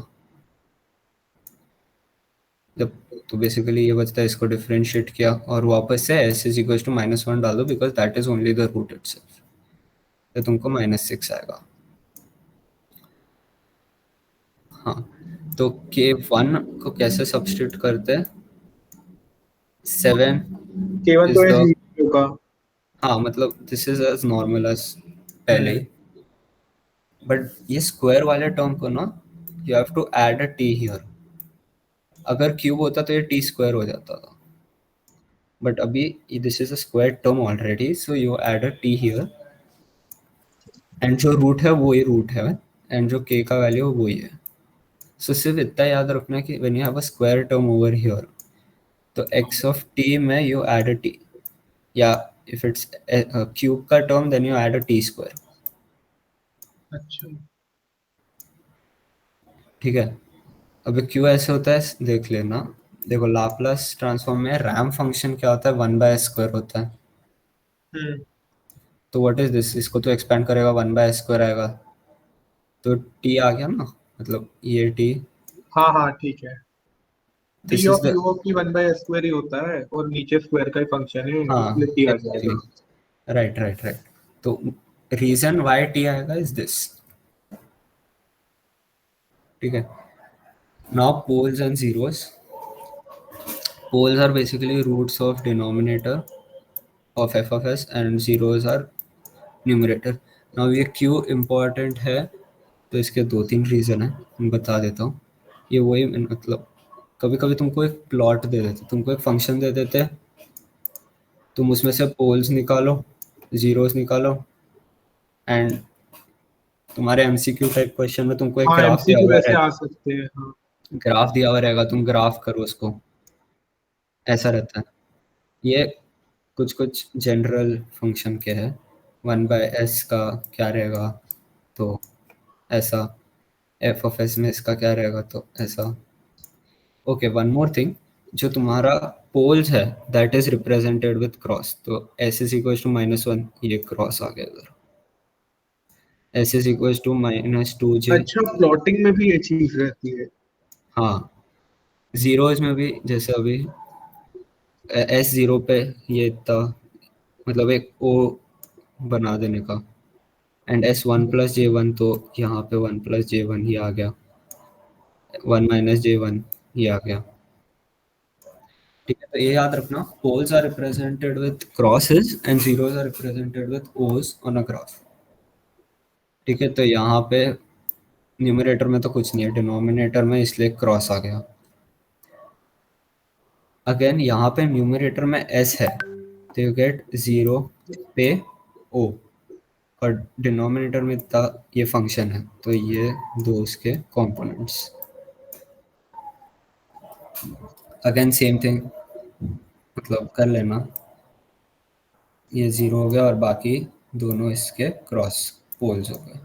जब, तो बेसिकली ये बचता है, इसको डिफरेंशिएट किया और वापस से s इज इक्वल टू -1 डाल दो, because that is only the root itself, तो तुमको -6 आएगा. हाँ, तो k1 को कैसे सब्स्टिट्यूट करते हैं? 7 केवल is तो the, ऐसे होगा। हाँ मतलब this is as normal as पहले ही, बट ये स्क्वायर वाले टर्म को ना you have to add a t here. अगर क्यूब होता तो ये t स्क्वायर हो जाता था, बट अभी this is a square term already, so you add a t here, and जो रूट है वो ही रूट है, एंड जो k का वैल्यू वो ही है. सो सिर्फ इतना याद रखना कि when you have a square term over here, तो x ऑफ t में यू ऐड अ t, या if it's a cube का term then you add a t square. अच्छा, ठीक है, अब क्यों ऐसे होता है देख लेना. देखो लाप्लास ट्रांसफॉर्म में रैम फंक्शन क्या होता है, 1/s² होता है. हम्म, तो व्हाट इज दिस, इसको तो एक्सपेंड करेगा 1/s² आएगा, तो t आ गया ना, मतलब ये t, हाँ हाँ ठीक है। T this is of the, you of की 1/s² ही होता है और नीचे स्क्वायर का ही फंक्शन है, हाँ इसलिए टी आ एग्जैक्टली, जाएगा। Right right right. तो रीजन वाई t आएगा इज दिस. ठीक है, now poles and zeros. Poles are basically roots of denominator of f of s and zeros are numerator. Now ये क्यों important है, तो इसके 2-3 रीज़न है, मैं बता देता हूँ. ये वही मतलब कभी कभी तुमको एक प्लॉट दे देते, तुमको एक फंक्शन दे देते, तुम उसमें से पोल्स निकालो, जीरोस निकालो, एंड तुम्हारे एमसीक्यू टाइप क्वेश्चन में तुमको एक हाँ ग्राफ दिया एमसीक्यू हुआ ऐसे रहेगा, आ सकते हैं, हाँ। ग्राफ दिया हुआ रहेगा, तुम ग्राफ करो उसको, ऐसा रहता है. ये कुछ कुछ जनरल फंक्शन के हैं. 1/s का क्या रहेगा, तो ऐसा, f ऑफ s में इसका क्या रहेगा, तो ऐसा. ओके, वन मोर थिंग, जो तुम्हारा पोल्स है that is represented with cross, तो s इज इक्वल टू -1, ये क्रॉस आ गया इधर, s is equal to -2j. अच्छा, प्लॉटिंग में भी ये चीज रहती है। हाँ, जीरोज में भी, जैसे अभी s0 पे ये इतना, मतलब एक o बना देने का, एंड s1+j1, तो यहाँ पे 1+j1 ही आ गया, 1 - j1 ये आ गया. ठीक है, तो ये याद रखना, poles are represented with crosses and zeros are represented with O's on a graph. ठीक है, तो यहाँ पे न्यूमरेटर में तो कुछ नहीं है, डिनोमिनेटर में इसलिए क्रॉस आ गया. अगेन यहाँ पे न्यूमरेटर में s है, तो यू गेट 0 पे o, और डिनोमिनेटर में था ये फंक्शन है, तो ये दो उसके कंपोनेंट्स. अगेन सेम थिंग, मतलब कर लेना, ये 0 हो गया और बाकी दोनों इसके क्रॉस पोल्स हो गए.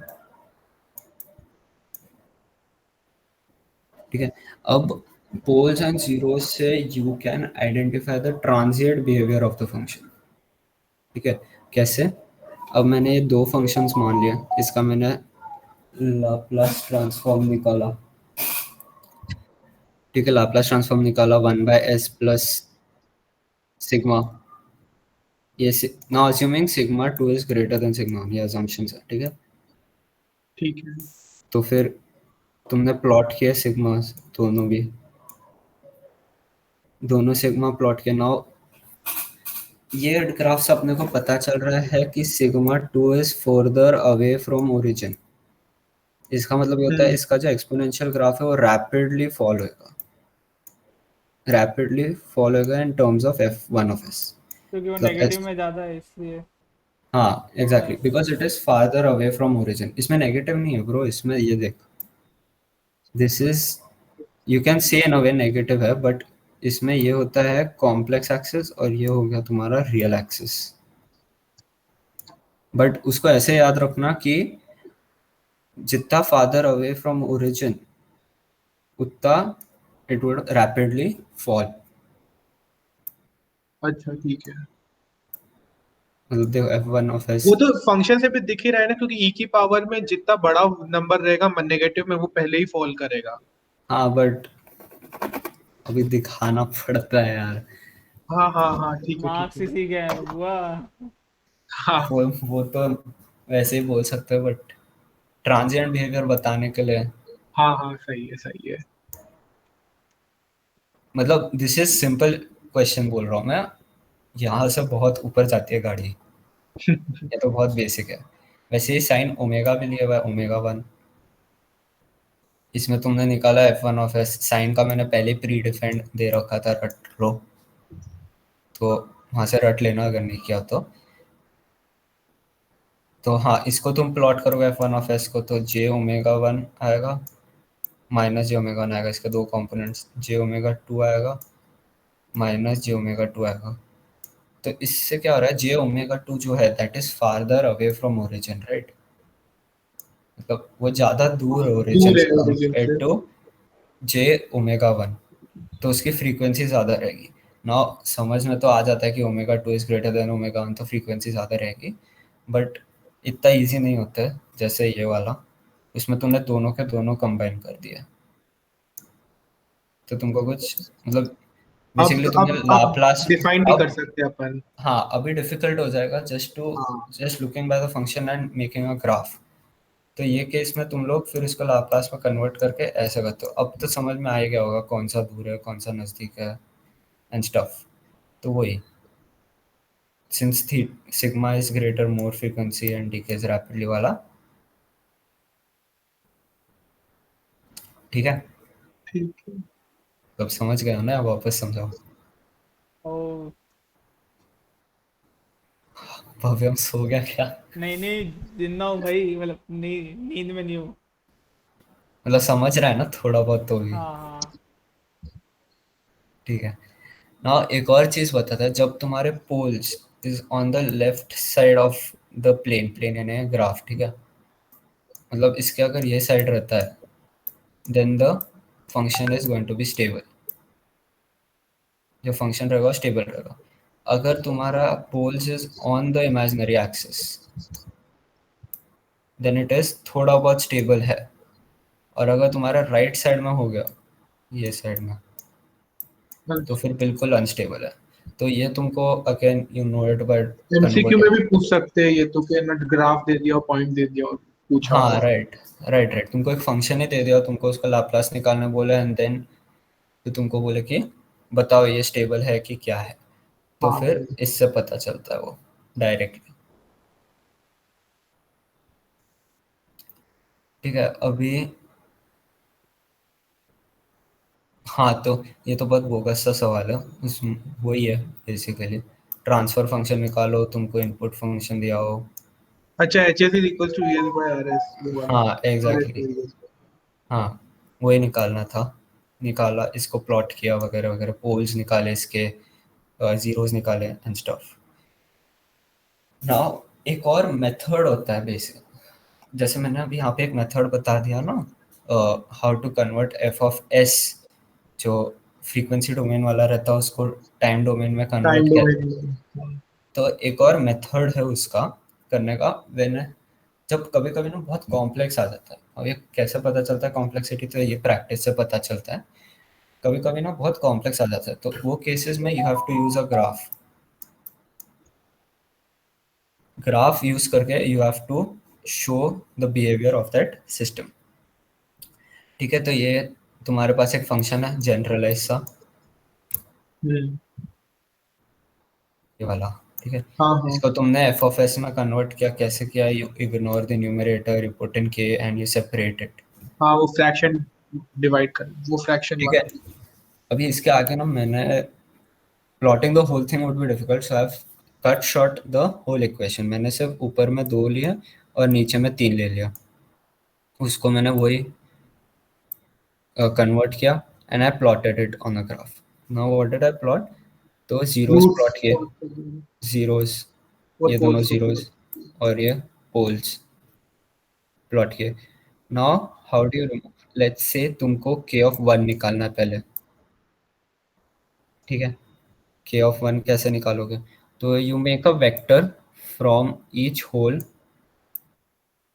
ठीक है, अब पोल्स एंड जीरोस से you can identify the transient behaviour of the function. ठीक है, कैसे, अब मैंने ये दो फंक्शंस मान लिया, इसका मैंने लाप्लास ट्रांसफॉर्म निकाला. ठीक है, लाप्लास ट्रांसफॉर्म निकाला 1/s प्लस सिग्मा, ये now assuming sigma 2 is greater than sigma 1, ये अजम्पशंस है. ठीक है, ठीक है। तो फिर तुमने प्लॉट किया सिग्मा, दोनों भी, दोनों सिग्मा प्लॉट किया. नाउ ये ग्राफ से अपने को पता चल रहा है कि sigma 2 is further away from origin. इसका मतलब ये होता है इसका जो एक्सपोनेंशियल ग्राफ है वो रैपिडली फॉल होगा, रैपिडली फॉल होगा in terms of f1 of s. क्योंकि वो मतलब नेगेटिव में ज्यादा है इसलिए. हाँ exactly, because it is farther away from origin. इसमें नेगेटिव नहीं है ब्रो, इसमें ये देख, दिस इज, यू कैन से इन अ वे नेगेटिव है, बट इसमें ये होता है कॉम्प्लेक्स एक्सिस और ये हो गया तुम्हारा रियल एक्सिस. बट उसको ऐसे याद रखना कि जितना फादर अवे फ्रॉम ओरिजिन उतना इट वुड रैपिडली फॉल। अच्छा ठीक है। मतलब देखो f1 ऑफ s, वो तो फंक्शन से भी दिख ही रहा है ना, क्योंकि e की पावर में जितना बड़ा नंबर रहेगा नेगेटिव में वो पहले ही फॉल करेगा। हाँ बट अभी दिखाना पड़ता है यार। हाँ हाँ हाँ ठीक है ठीक मार्क्स है। इसी के हैं बबुआ। हाँ वो तो वैसे ही बोल सकते हो बट ट्रांजिएंट बिहेवियर बताने के लिए, हाँ हाँ सही है सही है। मतलब दिस इज सिंपल क्वेश्चन बोल रहा हूँ मैं, यहाँ से बहुत ऊपर जाती है गाड़ी, ये तो बहुत बेसिक है। वैसे ही साइन ओमेगा भी लिया हुआ है, ओमेगा 1। इसमें तुमने निकाला f1 ऑफ s, साइन का मैंने पहले प्री डिफाइंड दे रखा था, रट लो, तो वहाँ से रट लेना अगर नहीं किया तो हाँ इसको तुम प्लॉट करोगे f1 ऑफ s को, तो j ओमेगा 1 आएगा माइनस j ओमेगा 1 आएगा, इसके दो कंपोनेंट्स, j ओमेगा 2 आएगा माइनस j ओमेगा 2 आएगा। तो इससे क्या हो रहा है, j ओमेगा 2 जो है that is farther away from origin, right, मतलब वो ज़्यादा दूर है ओरिजिन दूर है से ओरिजिन कंपेयर से। टू j ओमेगा 1, तो उसकी फ्रीक्वेंसी ज़्यादा रहेगी ना। समझ में तो आ जाता है कि omega 2 is greater than omega 1, तो फ्रीक्वेंसी ज़्यादा रहेगी, बट इतना इजी नहीं होता है जैसे ये वाला, इसमें तुमने दोनों के दोनों कंबाइन कर दिया, तो तुमको कुछ मतलब बेसिकली तुमने अब लाप्लास। डिफाइन नहीं अब कर सकते अपन। हाँ अभी डिफिकल्ट हो जाएगा हाँ just looking by the function and making a graph. तो ये केस में तुम लोग फिर इसको लाप्लास में कन्वर्ट करके ऐसे करते हो। अब तो समझ में आ ही गया होगा कौन सा दूर है कौन सा नज़दीक है एंड स्टफ। तो वही, सिंस थी sigma is greater more frequency and decays rapidly वाला, ठीक है। ठीक है। अब समझ गए हो ना, अब वापस समझाओ। ओ भव्यम सो गया क्या? नहीं नहीं, जिंदा हूँ भाई, मतलब नींद में नहीं हूँ। मतलब समझ रहा है ना थोड़ा बहुत तो भी, हाँ हाँ। ठीक है ना। एक और चीज बताता है, जब तुम्हारे poles is on the left side of the plane, plane यानी ग्राफ, ठीक है, मतलब इसके अगर ये साइड रहता है then the function is going to be stable, जो फंक्शन रहेगा वो स्टेबल रहेगा। अगर तुम्हारा poles is on the imaginary axis then it is थोड़ा बहुत स्टेबल है, और अगर तुम्हारा राइट साइड में हो गया ये साइड में, तो फिर बिल्कुल अनस्टेबल है। तो ये तुमको again you know it by MCQ में कन्वर्टिंग। भी पूछ सकते हैं ये तो, कि ना ग्राफ दे दिया और पॉइंट दे दिया और पूछा हाँ हो। राइट राइट राइट, तुमको एक फंक्शन ही दे दिया, तुमको उसका लाप्लास निकालने बोला एंड देन तो तुमको बोले कि बताओ ये स्टेबल है कि क्या है, तो हाँ फिर इससे पता चलता है वो डायरेक्टली, ठीक है। अभी हाँ तो ये तो बहुत बोगस सा सवाल है, उस वही है बेसिकली, ट्रांसफर फंक्शन निकालो, तुमको इनपुट फंक्शन दिया हो। अच्छा, H S is equal to S by R S, वो वाला। हाँ आर एस एग्जैक्टली, हाँ वही निकालना था, निकाला, इसको प्लॉट किया वगैरह वगैरह, पोल्स निकाले इसके, जीरोस निकाले एंड स्टफ। नाउ एक और मेथड होता है बेसिक, जैसे मैंने अभी यहाँ पे एक मेथड बता दिया ना, how to convert F of S, जो फ्रीक्वेंसी डोमेन वाला रहता है उसको टाइम डोमेन में टाइम कन्वर्ट डोमेन किया। में। तो एक और मेथड है उसका करने का, व्हेन जब कभी कभी ना बहुत कॉम्प्लेक्स आ जाता है, और ये कैसे पता चलता है कॉम्प्लेक्सिटी, तो ये प्रैक्टिस से पता चलता है। कभी कभी ना बहुत कॉम्प्लेक्स आ जाता है, तो वो केसेस में you have to use a graph, graph use करके you have to show the behaviour of that system, ठीक है। तो ये तुम्हारे पास एक फंक्शन है जनरलाइज सा, हम्म, ये वाला, ठीक है। हाँ हाँ इसको तुमने एफ ऑफ एस में कन्वर्ट किया, कैसे किया, you ignore the numerator, you put in के एंड यू सेपरेट इट, हाँ, वो फ्रैक्शन डिवाइड कर, वो फ्रैक्शन ठीक है। वाला। अभी इसके आगे ना मैंने plotting the whole thing would be difficult, so I have cut short the whole equation, मैंने सिर्फ ऊपर में 2 लिया और नीचे में 3 ले लिया, उसको मैंने वही कन्वर्ट किया and I plotted it on a graph. Now what did I plot, तो जीरोस प्लॉट रूट्स किए, जीरोस, और ये दोनों पोल्स को जीरोस और ये पोल्स प्लॉट किए। Now how do you remove, let's say तुमको k ऑफ 1 निकालना है पहले, ठीक है। k ऑफ 1 कैसे निकालोगे, तो you make a vector from each hole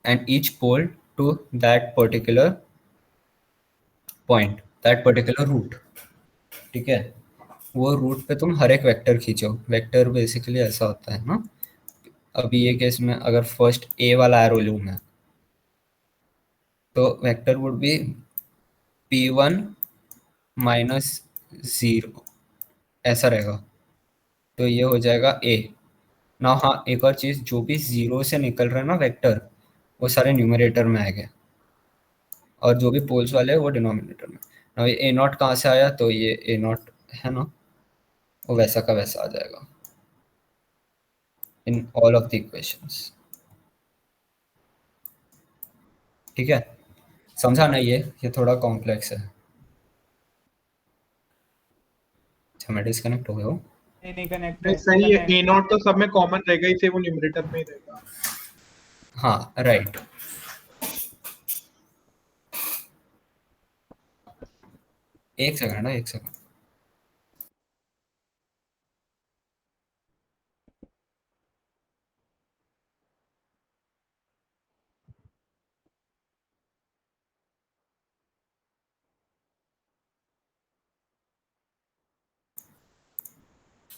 and each pole to that particular point, that particular root, ठीक है। वो रूट पे तुम हर एक वेक्टर खींचो। वेक्टर बेसिकली ऐसा होता है ना, अभी ये केस में अगर फर्स्ट ए वाला एरो लूँ मैं, तो vector would be p1 minus 0, ऐसा रहेगा। तो ये हो जाएगा ए। ना हाँ, एक और चीज़, जो भी जीरो से निकल रहा है ना वेक्टर, वो सारे न्यूमरेटर में आएंगे, और जो भी पोल्स वाले हैं वो डिनोमिनेटर में। ना ये ए नॉट कहाँ से आया, तो ये ए नॉट है ना, वो वैसा का वैसा आ जाएगा in all of the equations, ठीक है। समझा ना, ये थोड़ा कॉम्प्लेक्स है। अच्छा, मैं डिस्कनेक्ट हो गया हूँ। नहीं कनेक्ट नहीं है, सही है, ए कनेक्ट। नॉट तो सब में कॉमन रहेगा, इसे वो न्यूमरेटर में ही रहेगा। हाँ राइट। एक सेकंड ना, एक सेकंड।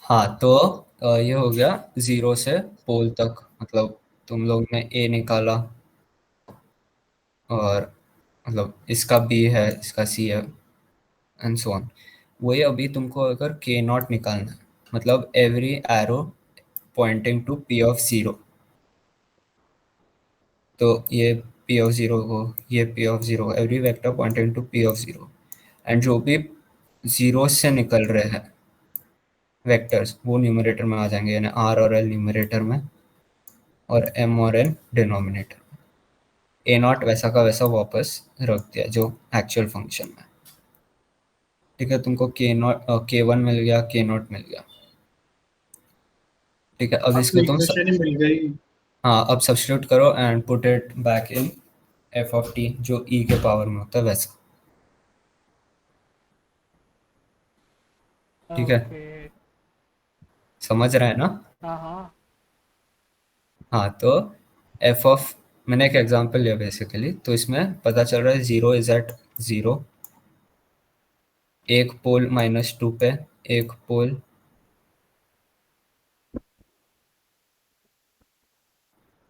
हाँ तो ये हो गया जीरो से पोल तक, मतलब तुम लोग ने ए निकाला, और मतलब इसका बी है, इसका सी है, एंड सो ऑन। वही अभी तुमको अगर के नॉट निकालना है, मतलब every arrow pointing to P of zero, तो ये पी ऑफ जीरो को, ये P of zero, every vector pointing to P of zero, and जो भी जीरो से निकल रहे हैं वेक्टर्स वो न्यूमरेटर में आ जाएंगे, यानी आर और एल न्यूमरेटर में और एम और एन डिनोमिनेटर। ए नॉट वैसा का वैसा वापस रख दिया जो एक्चुअल फंक्शन में, ठीक है। तुमको के नॉट के वन मिल गया, के नॉट मिल गया, ठीक है। अब अब तो इसको तुम इक्वेशन ही मिल गई। हाँ, अब सब्स्टिट्यूट करो and put it back in F of T, जो ई के पावर में होता है वैसा, ठीक है। ओके। समझ रहा है ना। हाँ हाँ। हाँ तो एफ ऑफ, मैंने एक एग्जांपल लिया बेसिकली, तो इसमें पता चल रहा है जीरो इज एट जीरो, एक पोल -2 पे, एक पोल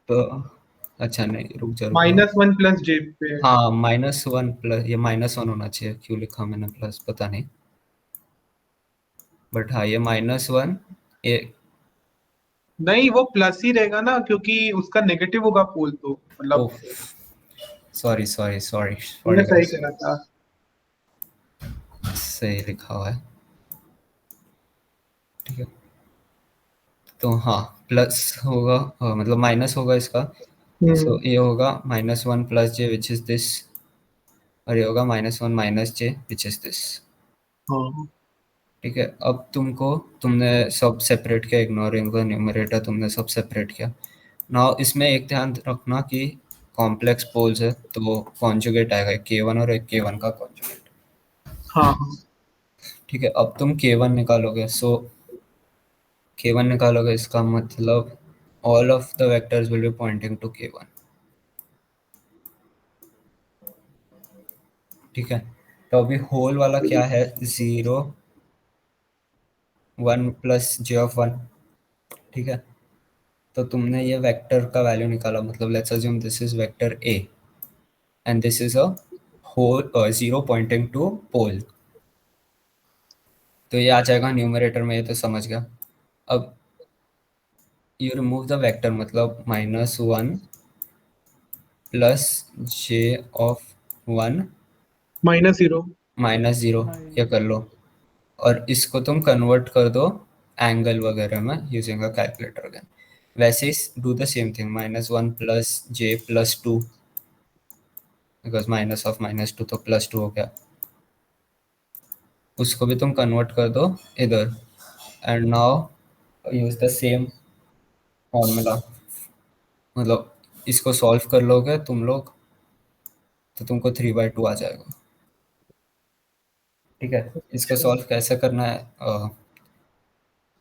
तो, अच्छा नहीं, रुक जा रुक जा। -1 प्लस जे पे। हाँ -1 प्लस, ये -1 होना चाहिए, क्यों लिखा मैंने प्लस पता नहीं, बट हाँ ये -1, ये नहीं वो प्लस ही रहेगा ना, क्योंकि उसका नेगेटिव होगा पोल, तो मतलब ओह सॉरी सॉरी सॉरी तुमने सॉरी सही गाइस, करा था। सही लिखा हुआ है, ठीक है। तो हाँ प्लस होगा, मतलब माइनस होगा इसका, सो ये होगा -1 plus J which is this, और ये होगा -1 minus J which is this, हाँ ठीक है। अब तुमने सब सेपरेट किया, इग्नोरिंग द न्यूमरेटर, तुमने सब सेपरेट किया। नाउ इसमें एक ध्यान रखना कि कॉम्प्लेक्स पोल्स है तो कॉन्जुगेट आएगा, k1 और एक k1 का कॉन्जुगेट, हाँ हाँ। ठीक है। अब तुम k1 निकालोगे, सो k1 निकालोगे, इसका मतलब all of the vectors will be pointing to k1, ठीक है। तो अभी होल वाला क्या है, 0 1 प्लस जे ऑफ 1, ठीक है। तो तुमने ये वेक्टर का वैल्यू निकाला, मतलब let's assume this is vector A and this is a hole, 0 pointing to pole, तो ये आ जाएगा न्यूमरेटर में, ये तो समझ गया। अब यू रिमूव द वेक्टर, मतलब -1 प्लस जे ऑफ 1 -0। -0, ये कर लो, और इसको तुम कन्वर्ट कर दो एंगल वगैरह में यूजिंग अ कैलकुलेटर अगेन। वैसे ही do the same thing, -1 plus J plus 2, because minus of -2 तो +2 हो गया, उसको भी तुम कन्वर्ट कर दो इधर, and now use the same formula मतलब इसको सॉल्व कर लोगे तुम लोग तो तुमको 3/2 आ जाएगा। ठीक है, इसको सॉल्व कैसे करना है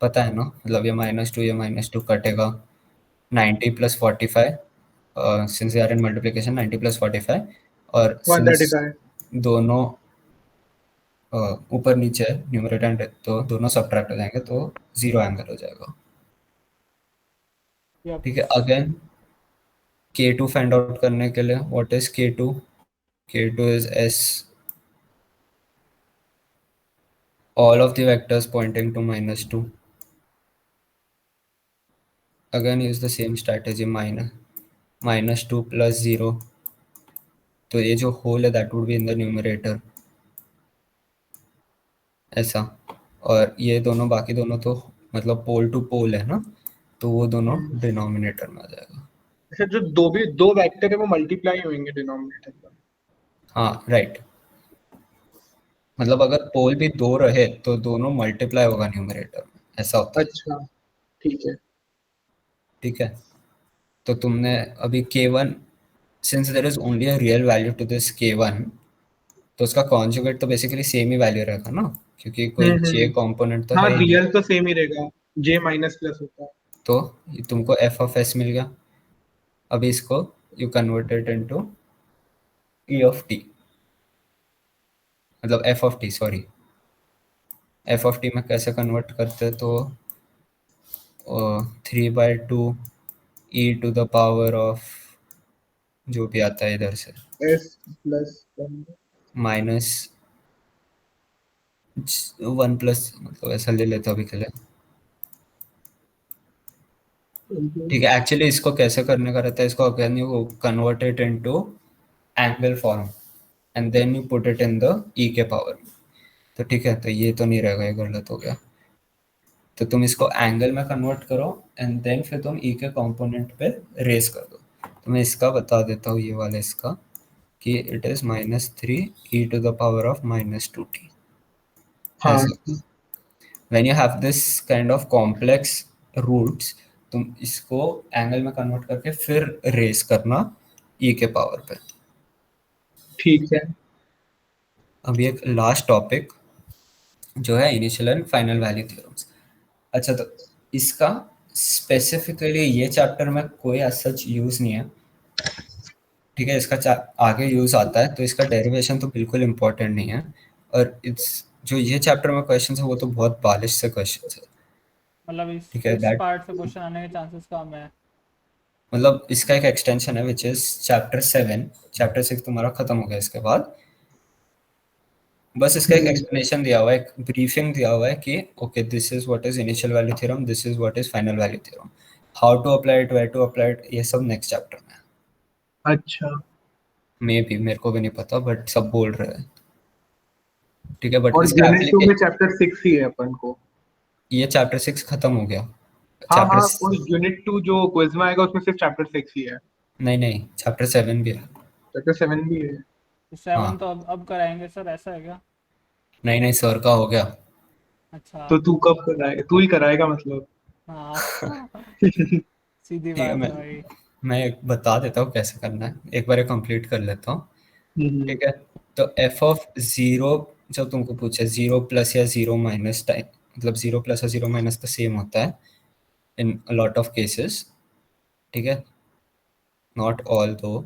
पता है ना, मतलब ये -2 कटेगा 90 + 45 since they are in multiplication 90 + 45 और सिंस 135 दोनों ऊपर नीचे है न्यूमरेटर एंड तो दोनों सब्ट्रैक्ट हो जाएंगे तो 0 एंगल हो जाएगा। Yep. ठीक है, अगेन K2 फाइंड आउट करने के लिए what is K2? K2 is S all of the vectors pointing to -2. Again use the same strategy -2 + 0 तो ये जो होल है that would be in the numerator ऐसा, और ये दोनों बाकी दोनों तो मतलब पोल टू पोल है ना, तो वो दोनों डिनोमिनेटर में आ जाएगा। अच्छा, जो दो वेक्टर है वो मल्टीप्लाई होंगे डिनोमिनेटर पर। हाँ राइट, मतलब अगर पोल भी 2 रहे तो दोनों मल्टीप्लाई होगा न्यूमरेटर में, ऐसा होता है। अच्छा ठीक है। ठीक है, तो तुमने अभी K1 since there is only a real value to this K1 तो उसका कॉन्जुगेट तो बेसिकली सेम ही वैल्यू रहेगा ना, क्योंकि कोई J कंपोनेंट तो हाँ, है ही नहीं। रियल तो सेम ही रहेगा, J माइनस प्लस होता है। तो ये तुमको f(s) मिल गया। अभी इसको you convert it into E(t) मतलब f(t) सॉरी f(t) में कैसे कन्वर्ट करते तो 3/2 e⁻⁴ जो भी आता है इधर से S प्लस 1 -1 प्लस मतलब ऐसा ले लेता अभी के लिए। ठीक है, एक्चुअली इसको कैसे करने का रहता है, इसको again you convert it into angle form and then you put it in the e के पावर। तो ठीक है, तो ये तो नहीं रहेगा, ये गलत हो गया। तो तुम इसको एंगल में कन्वर्ट करो एंड देन फिर तुम e के कंपोनेंट पे रेस कर दो। तो मैं इसका बता देता हूँ, ये वाला इसका कि इट इज -3 e⁻⁻2t। हाँ When you have this kind of complex roots तुम इसको एंगल में कन्वर्ट करके फिर रेस करना e के पावर पे। ठीक है। अभी एक लास्ट टॉपिक जो है initial and final value theorems. अच्छा, तो इसका स्पेसिफिकली ये चैप्टर में कोई सच यूज नहीं है। ठीक है, इसका आगे यूज आता है, तो इसका डेरिवेशन तो बिल्कुल इम्पोर्टेंट नहीं है। और इट्स जो ये चैप्टर में क्वेश्चन है वो तो बहुत बालिश से क्वेश्चन है। मतलब ठीक है, इस that पार्ट से क्वेश्चन आने के चांसेस कम है। मतलब इसका एक एक्सटेंशन है विच इज चैप्टर 7। चैप्टर 6 तुम्हारा खत्म हो गया इसके बाद, बस इसका एक एक्सप्लेनेशन दिया हुआ है, एक ब्रीफिंग दिया हुआ है कि okay this is what is initial value theorem, this is what is final value theorem, how to apply it, where to apply it, ये सब नेक्स्ट चैप्टर में है। अच्छा, मे भी, मेरे को भी नहीं पता बट सब बोल रहे हैं। ठीक है, बट और इसका यूनिट 2 में चैप्टर 6 ही है अपन को। ये चैप्टर 6 खत्म हो गया। हाँ चैप्टर हाँ, और यूनिट 2 जो क्विज में आएगा उसमें सिर्फ चैप्टर 6 ही है। नहीं, चैप्टर 7 भी है। चैप्टर 7 भी है। 7 हाँ। तो अब कराएंगे सर, ऐसा है क्या? नहीं सर का हो गया। अच्छा। तो तू कब कराएगा? तू ही कराएगा मतलब। हाँ सीधी ठीक है, बात है भाई। मैं एक बता देता हूँ कैसे करना है, एक बार कंप्लीट कर लेता हूँ। ठीक है, तो f(0) जब तुमको पूछे 0 प्लस या 0 माइनस टाइम, मतलब 0 प्लस और 0 माइनस तो सेम होता है इन अ लॉट ऑफ केसेस। ठीक है, नॉट ऑल दो।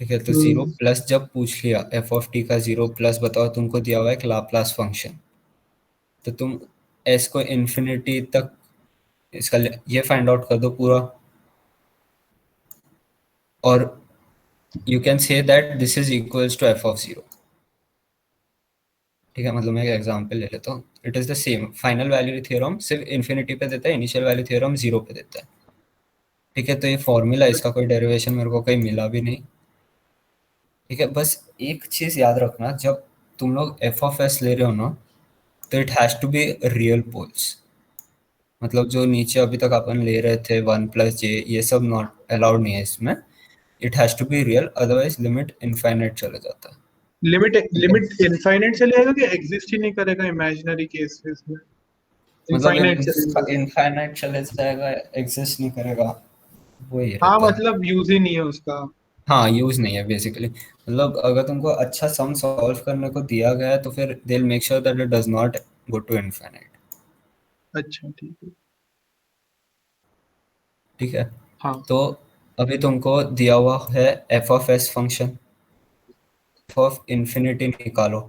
ठीक है, तो 0 प्लस जब पूछ लिया f(t) का 0 प्लस बताओ, तुमको दिया हुआ है एक लाप्लास फंक्शन, तो तुम s को इन्फिनिटी तक इसका ये फाइंड आउट कर दो पूरा, और you can say that this is equals to f(0). ठीक है, मतलब मैं एक एग्जांपल ले लेता हूँ, it is the same final value theorem, सिर्फ इन्फिनिटी पे देता है, इनिशियल वैल्यू थ्योरम 0 पे देता है। ठीक है, तो ये फॉर्मूला, इसका कोई डेरिवेशन मेरे को कहीं मिला भी नहीं। ठीक है, बस एक चीज याद रखना, जब तुम लोग f(s) ले रहे हो ना, तो it has to be real poles, मतलब जो नीचे अभी तक अपन ले रहे थे 1 + j, ये सब नॉट अलाउड नहीं है इसमें, it has to be real, otherwise limit infinite चला जाता है। लिमिट इनफाइनाइट चले जाएगा कि एग्जिस्ट ही नहीं करेगा इमेजिनरी केसेस में? मतलब इनफाइनाइट चलेगा। इनफाइनाइट चले जाएगा, एग्जिस्ट नहीं करेगा। वही हाँ रहता है। मतलब यूज ही नहीं है उसका। हाँ यूज नहीं है बेसिकली, मतलब अगर तुमको अच्छा सम सॉल्व करने को दिया गया है तो फिर they will make sure that it does not go to infinite. अच्छा ठीक है। ठीक है, हाँ तो अभी तुमको दिया हुआ है F of S function, F of infinity निकालो,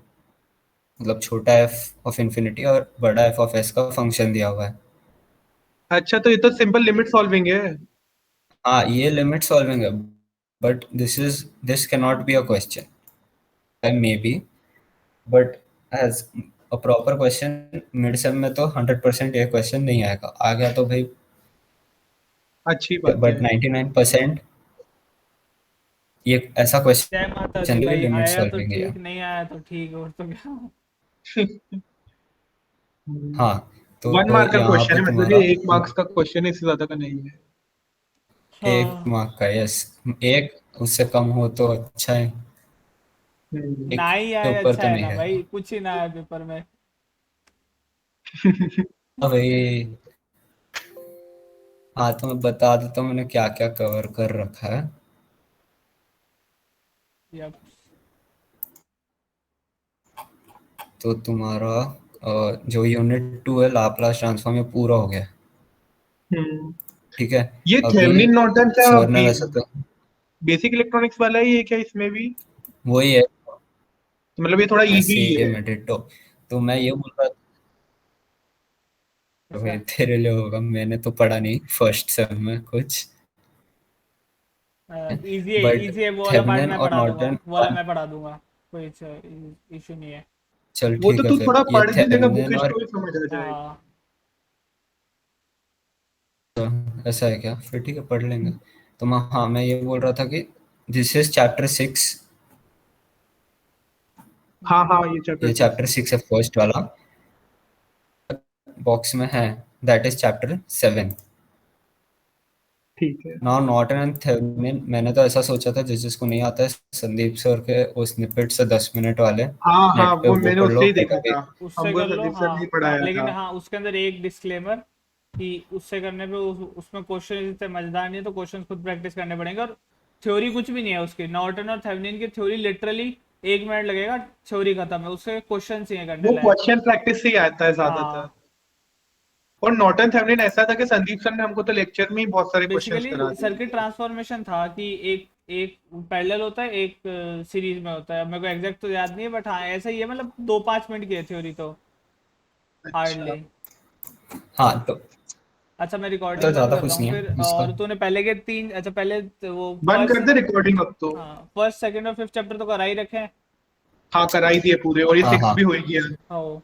मतलब छोटा एफ ऑफ इन्फिनिटी और बड़ा एफ ऑफ एस का फंक्शन दिया हुआ है। अच्छा, तो ये तो सिंपल लिमिट सॉल्विंग है। हाँ ये लिमिट सॉल्विंग है, but this can not be a question maybe, but as a proper question mid sem में तो 100% ये क्वेश्चन नहीं आएगा, आ गया तो भाई, अच्छी बात बट है। 99% ये ऐसा जय माता क्वेश्चन दी भी भाई, लिमिट आया तो सॉल्विंग है। ठीक, नहीं आया तो ठीक, और तो क्या। हाँ तो 1 मार्क का यहाँ क्वेश्चन पे है, मतलब तुम्हारा ये 1 मार्क्स का क्वेश्चन है, इससे ज्यादा का नहीं है। एक हाँ, मार्क का, यस, एक उससे कम हो तो अच्छा है, एक ना ही के आए ऊपर अच्छा तो है नहीं ना है। भाई, कुछ ही ना आया पेपर में। अब भाई, हाँ तो मैं बता देता हूँ मैंने क्या क्या कवर कर रखा है। यप। तो तुम्हारा जो यूनिट 2 है लाप्लास ट्रांसफॉर्म, ये पूरा हो गया। हम्म, ठीक है, ये अभी थेवेनिन नॉर्टन क्या सर ने वैसे तो बेसिक इलेक्ट्रॉनिक्स वाला ही है क्या इसमें भी? वही है, तो मतलब ये थोड़ा इजी है। सेम है डिट्टो। तो मैं ये बोल रहा था अच्छा, भाई तेरे लिए होगा, मैंने तो पढ़ा नहीं फर्स्ट सेम में कुछ, इजी है, बट इजी है, वो वाला पार्ट थेवेनिन मैं और पढ़ा दूंगा, नॉर्टन, वो वाला मैं पढ़ा दूंगा, कोई इशू नहीं है। चल वो तो ठीक है तू फिर थोड़ा ये पढ़ भी लेगा, थेवेनिन बुकिश और तो भी समझ आ जाएगा। हाँ, ऐसा है क्या, फिर ठीक है पढ़ लेंगे। तो मैं ये बोल रहा था कि दिस इज चैप्टर 6, हाँ हाँ, ये चैप्टर ये 6 चैप्टर है। 6 है फर्स्ट वाला, बॉक्स में है, दैट इज चैप्टर 7। ठीक है। नाउ नॉर्टन एंड थेवेनिन, मैंने तो ऐसा सोचा था जिस जिसको नहीं आता है संदीप सर के वो स्निपेट से 10 मिनट वाले हाँ हाँ, नेट पे वो वो मैंने पढ़ उससे लो ही देखा कभी। था। उससे हमको कर लो, संदीप सर ने ही हाँ। पढ़ाया लेकिन था। हाँ, उसके अंदर एक डिस्क्लेमर कि उससे करने पे उसमें क्वेश्चन इतने मजेदार नहीं है, तो क्वेश्चन खुद प्रैक्टिस करने पड़ेंगे, और थ्योरी कुछ भी नहीं है उसकी। नॉर्टन और थेवेनिन की थ्योरी लिटरली 1 मिनट लगेगा, थ्योरी खत्म है, उससे क्वेश्चन ही है करने वो लायक। क्वेश्चन प्रैक्टिस से ही आता है ज्यादातर। हाँ, और नॉर्टन थेवेनिन ऐसा था कि संदीप सर ने हमको तो लेक्चर में ही बहुत सारे क्वेश्चंस करा बेसिकली दिए सर्किट थे। ट्रांसफॉर्मेशन था कि एक एक पैरेलल होता है, एक सीरीज में होता है, मेरे को एग्जैक्ट तो याद नहीं है, बट हाँ ऐसा ही है, मतलब 2-5 मिनट की है थ्योरी तो, अच्छा। हार्डली। हाँ अच्छा, मैं तो रिकॉर्डिंग बंद ज्यादा कर रहा कुछ हूँ नहीं फिर। है इसका। और तूने पहले के तीन, अच्छा पहले तो वो बंद फर्स्ट, कर दे रिकॉर्डिंग अब तो। हाँ फर्स्ट सेकंड और फिफ्थ चैप्टर तो करा ही रखे हैं। हाँ, करा ही दिए पूरे, और ये हाँ 6 हाँ भी हो ही गया। ओ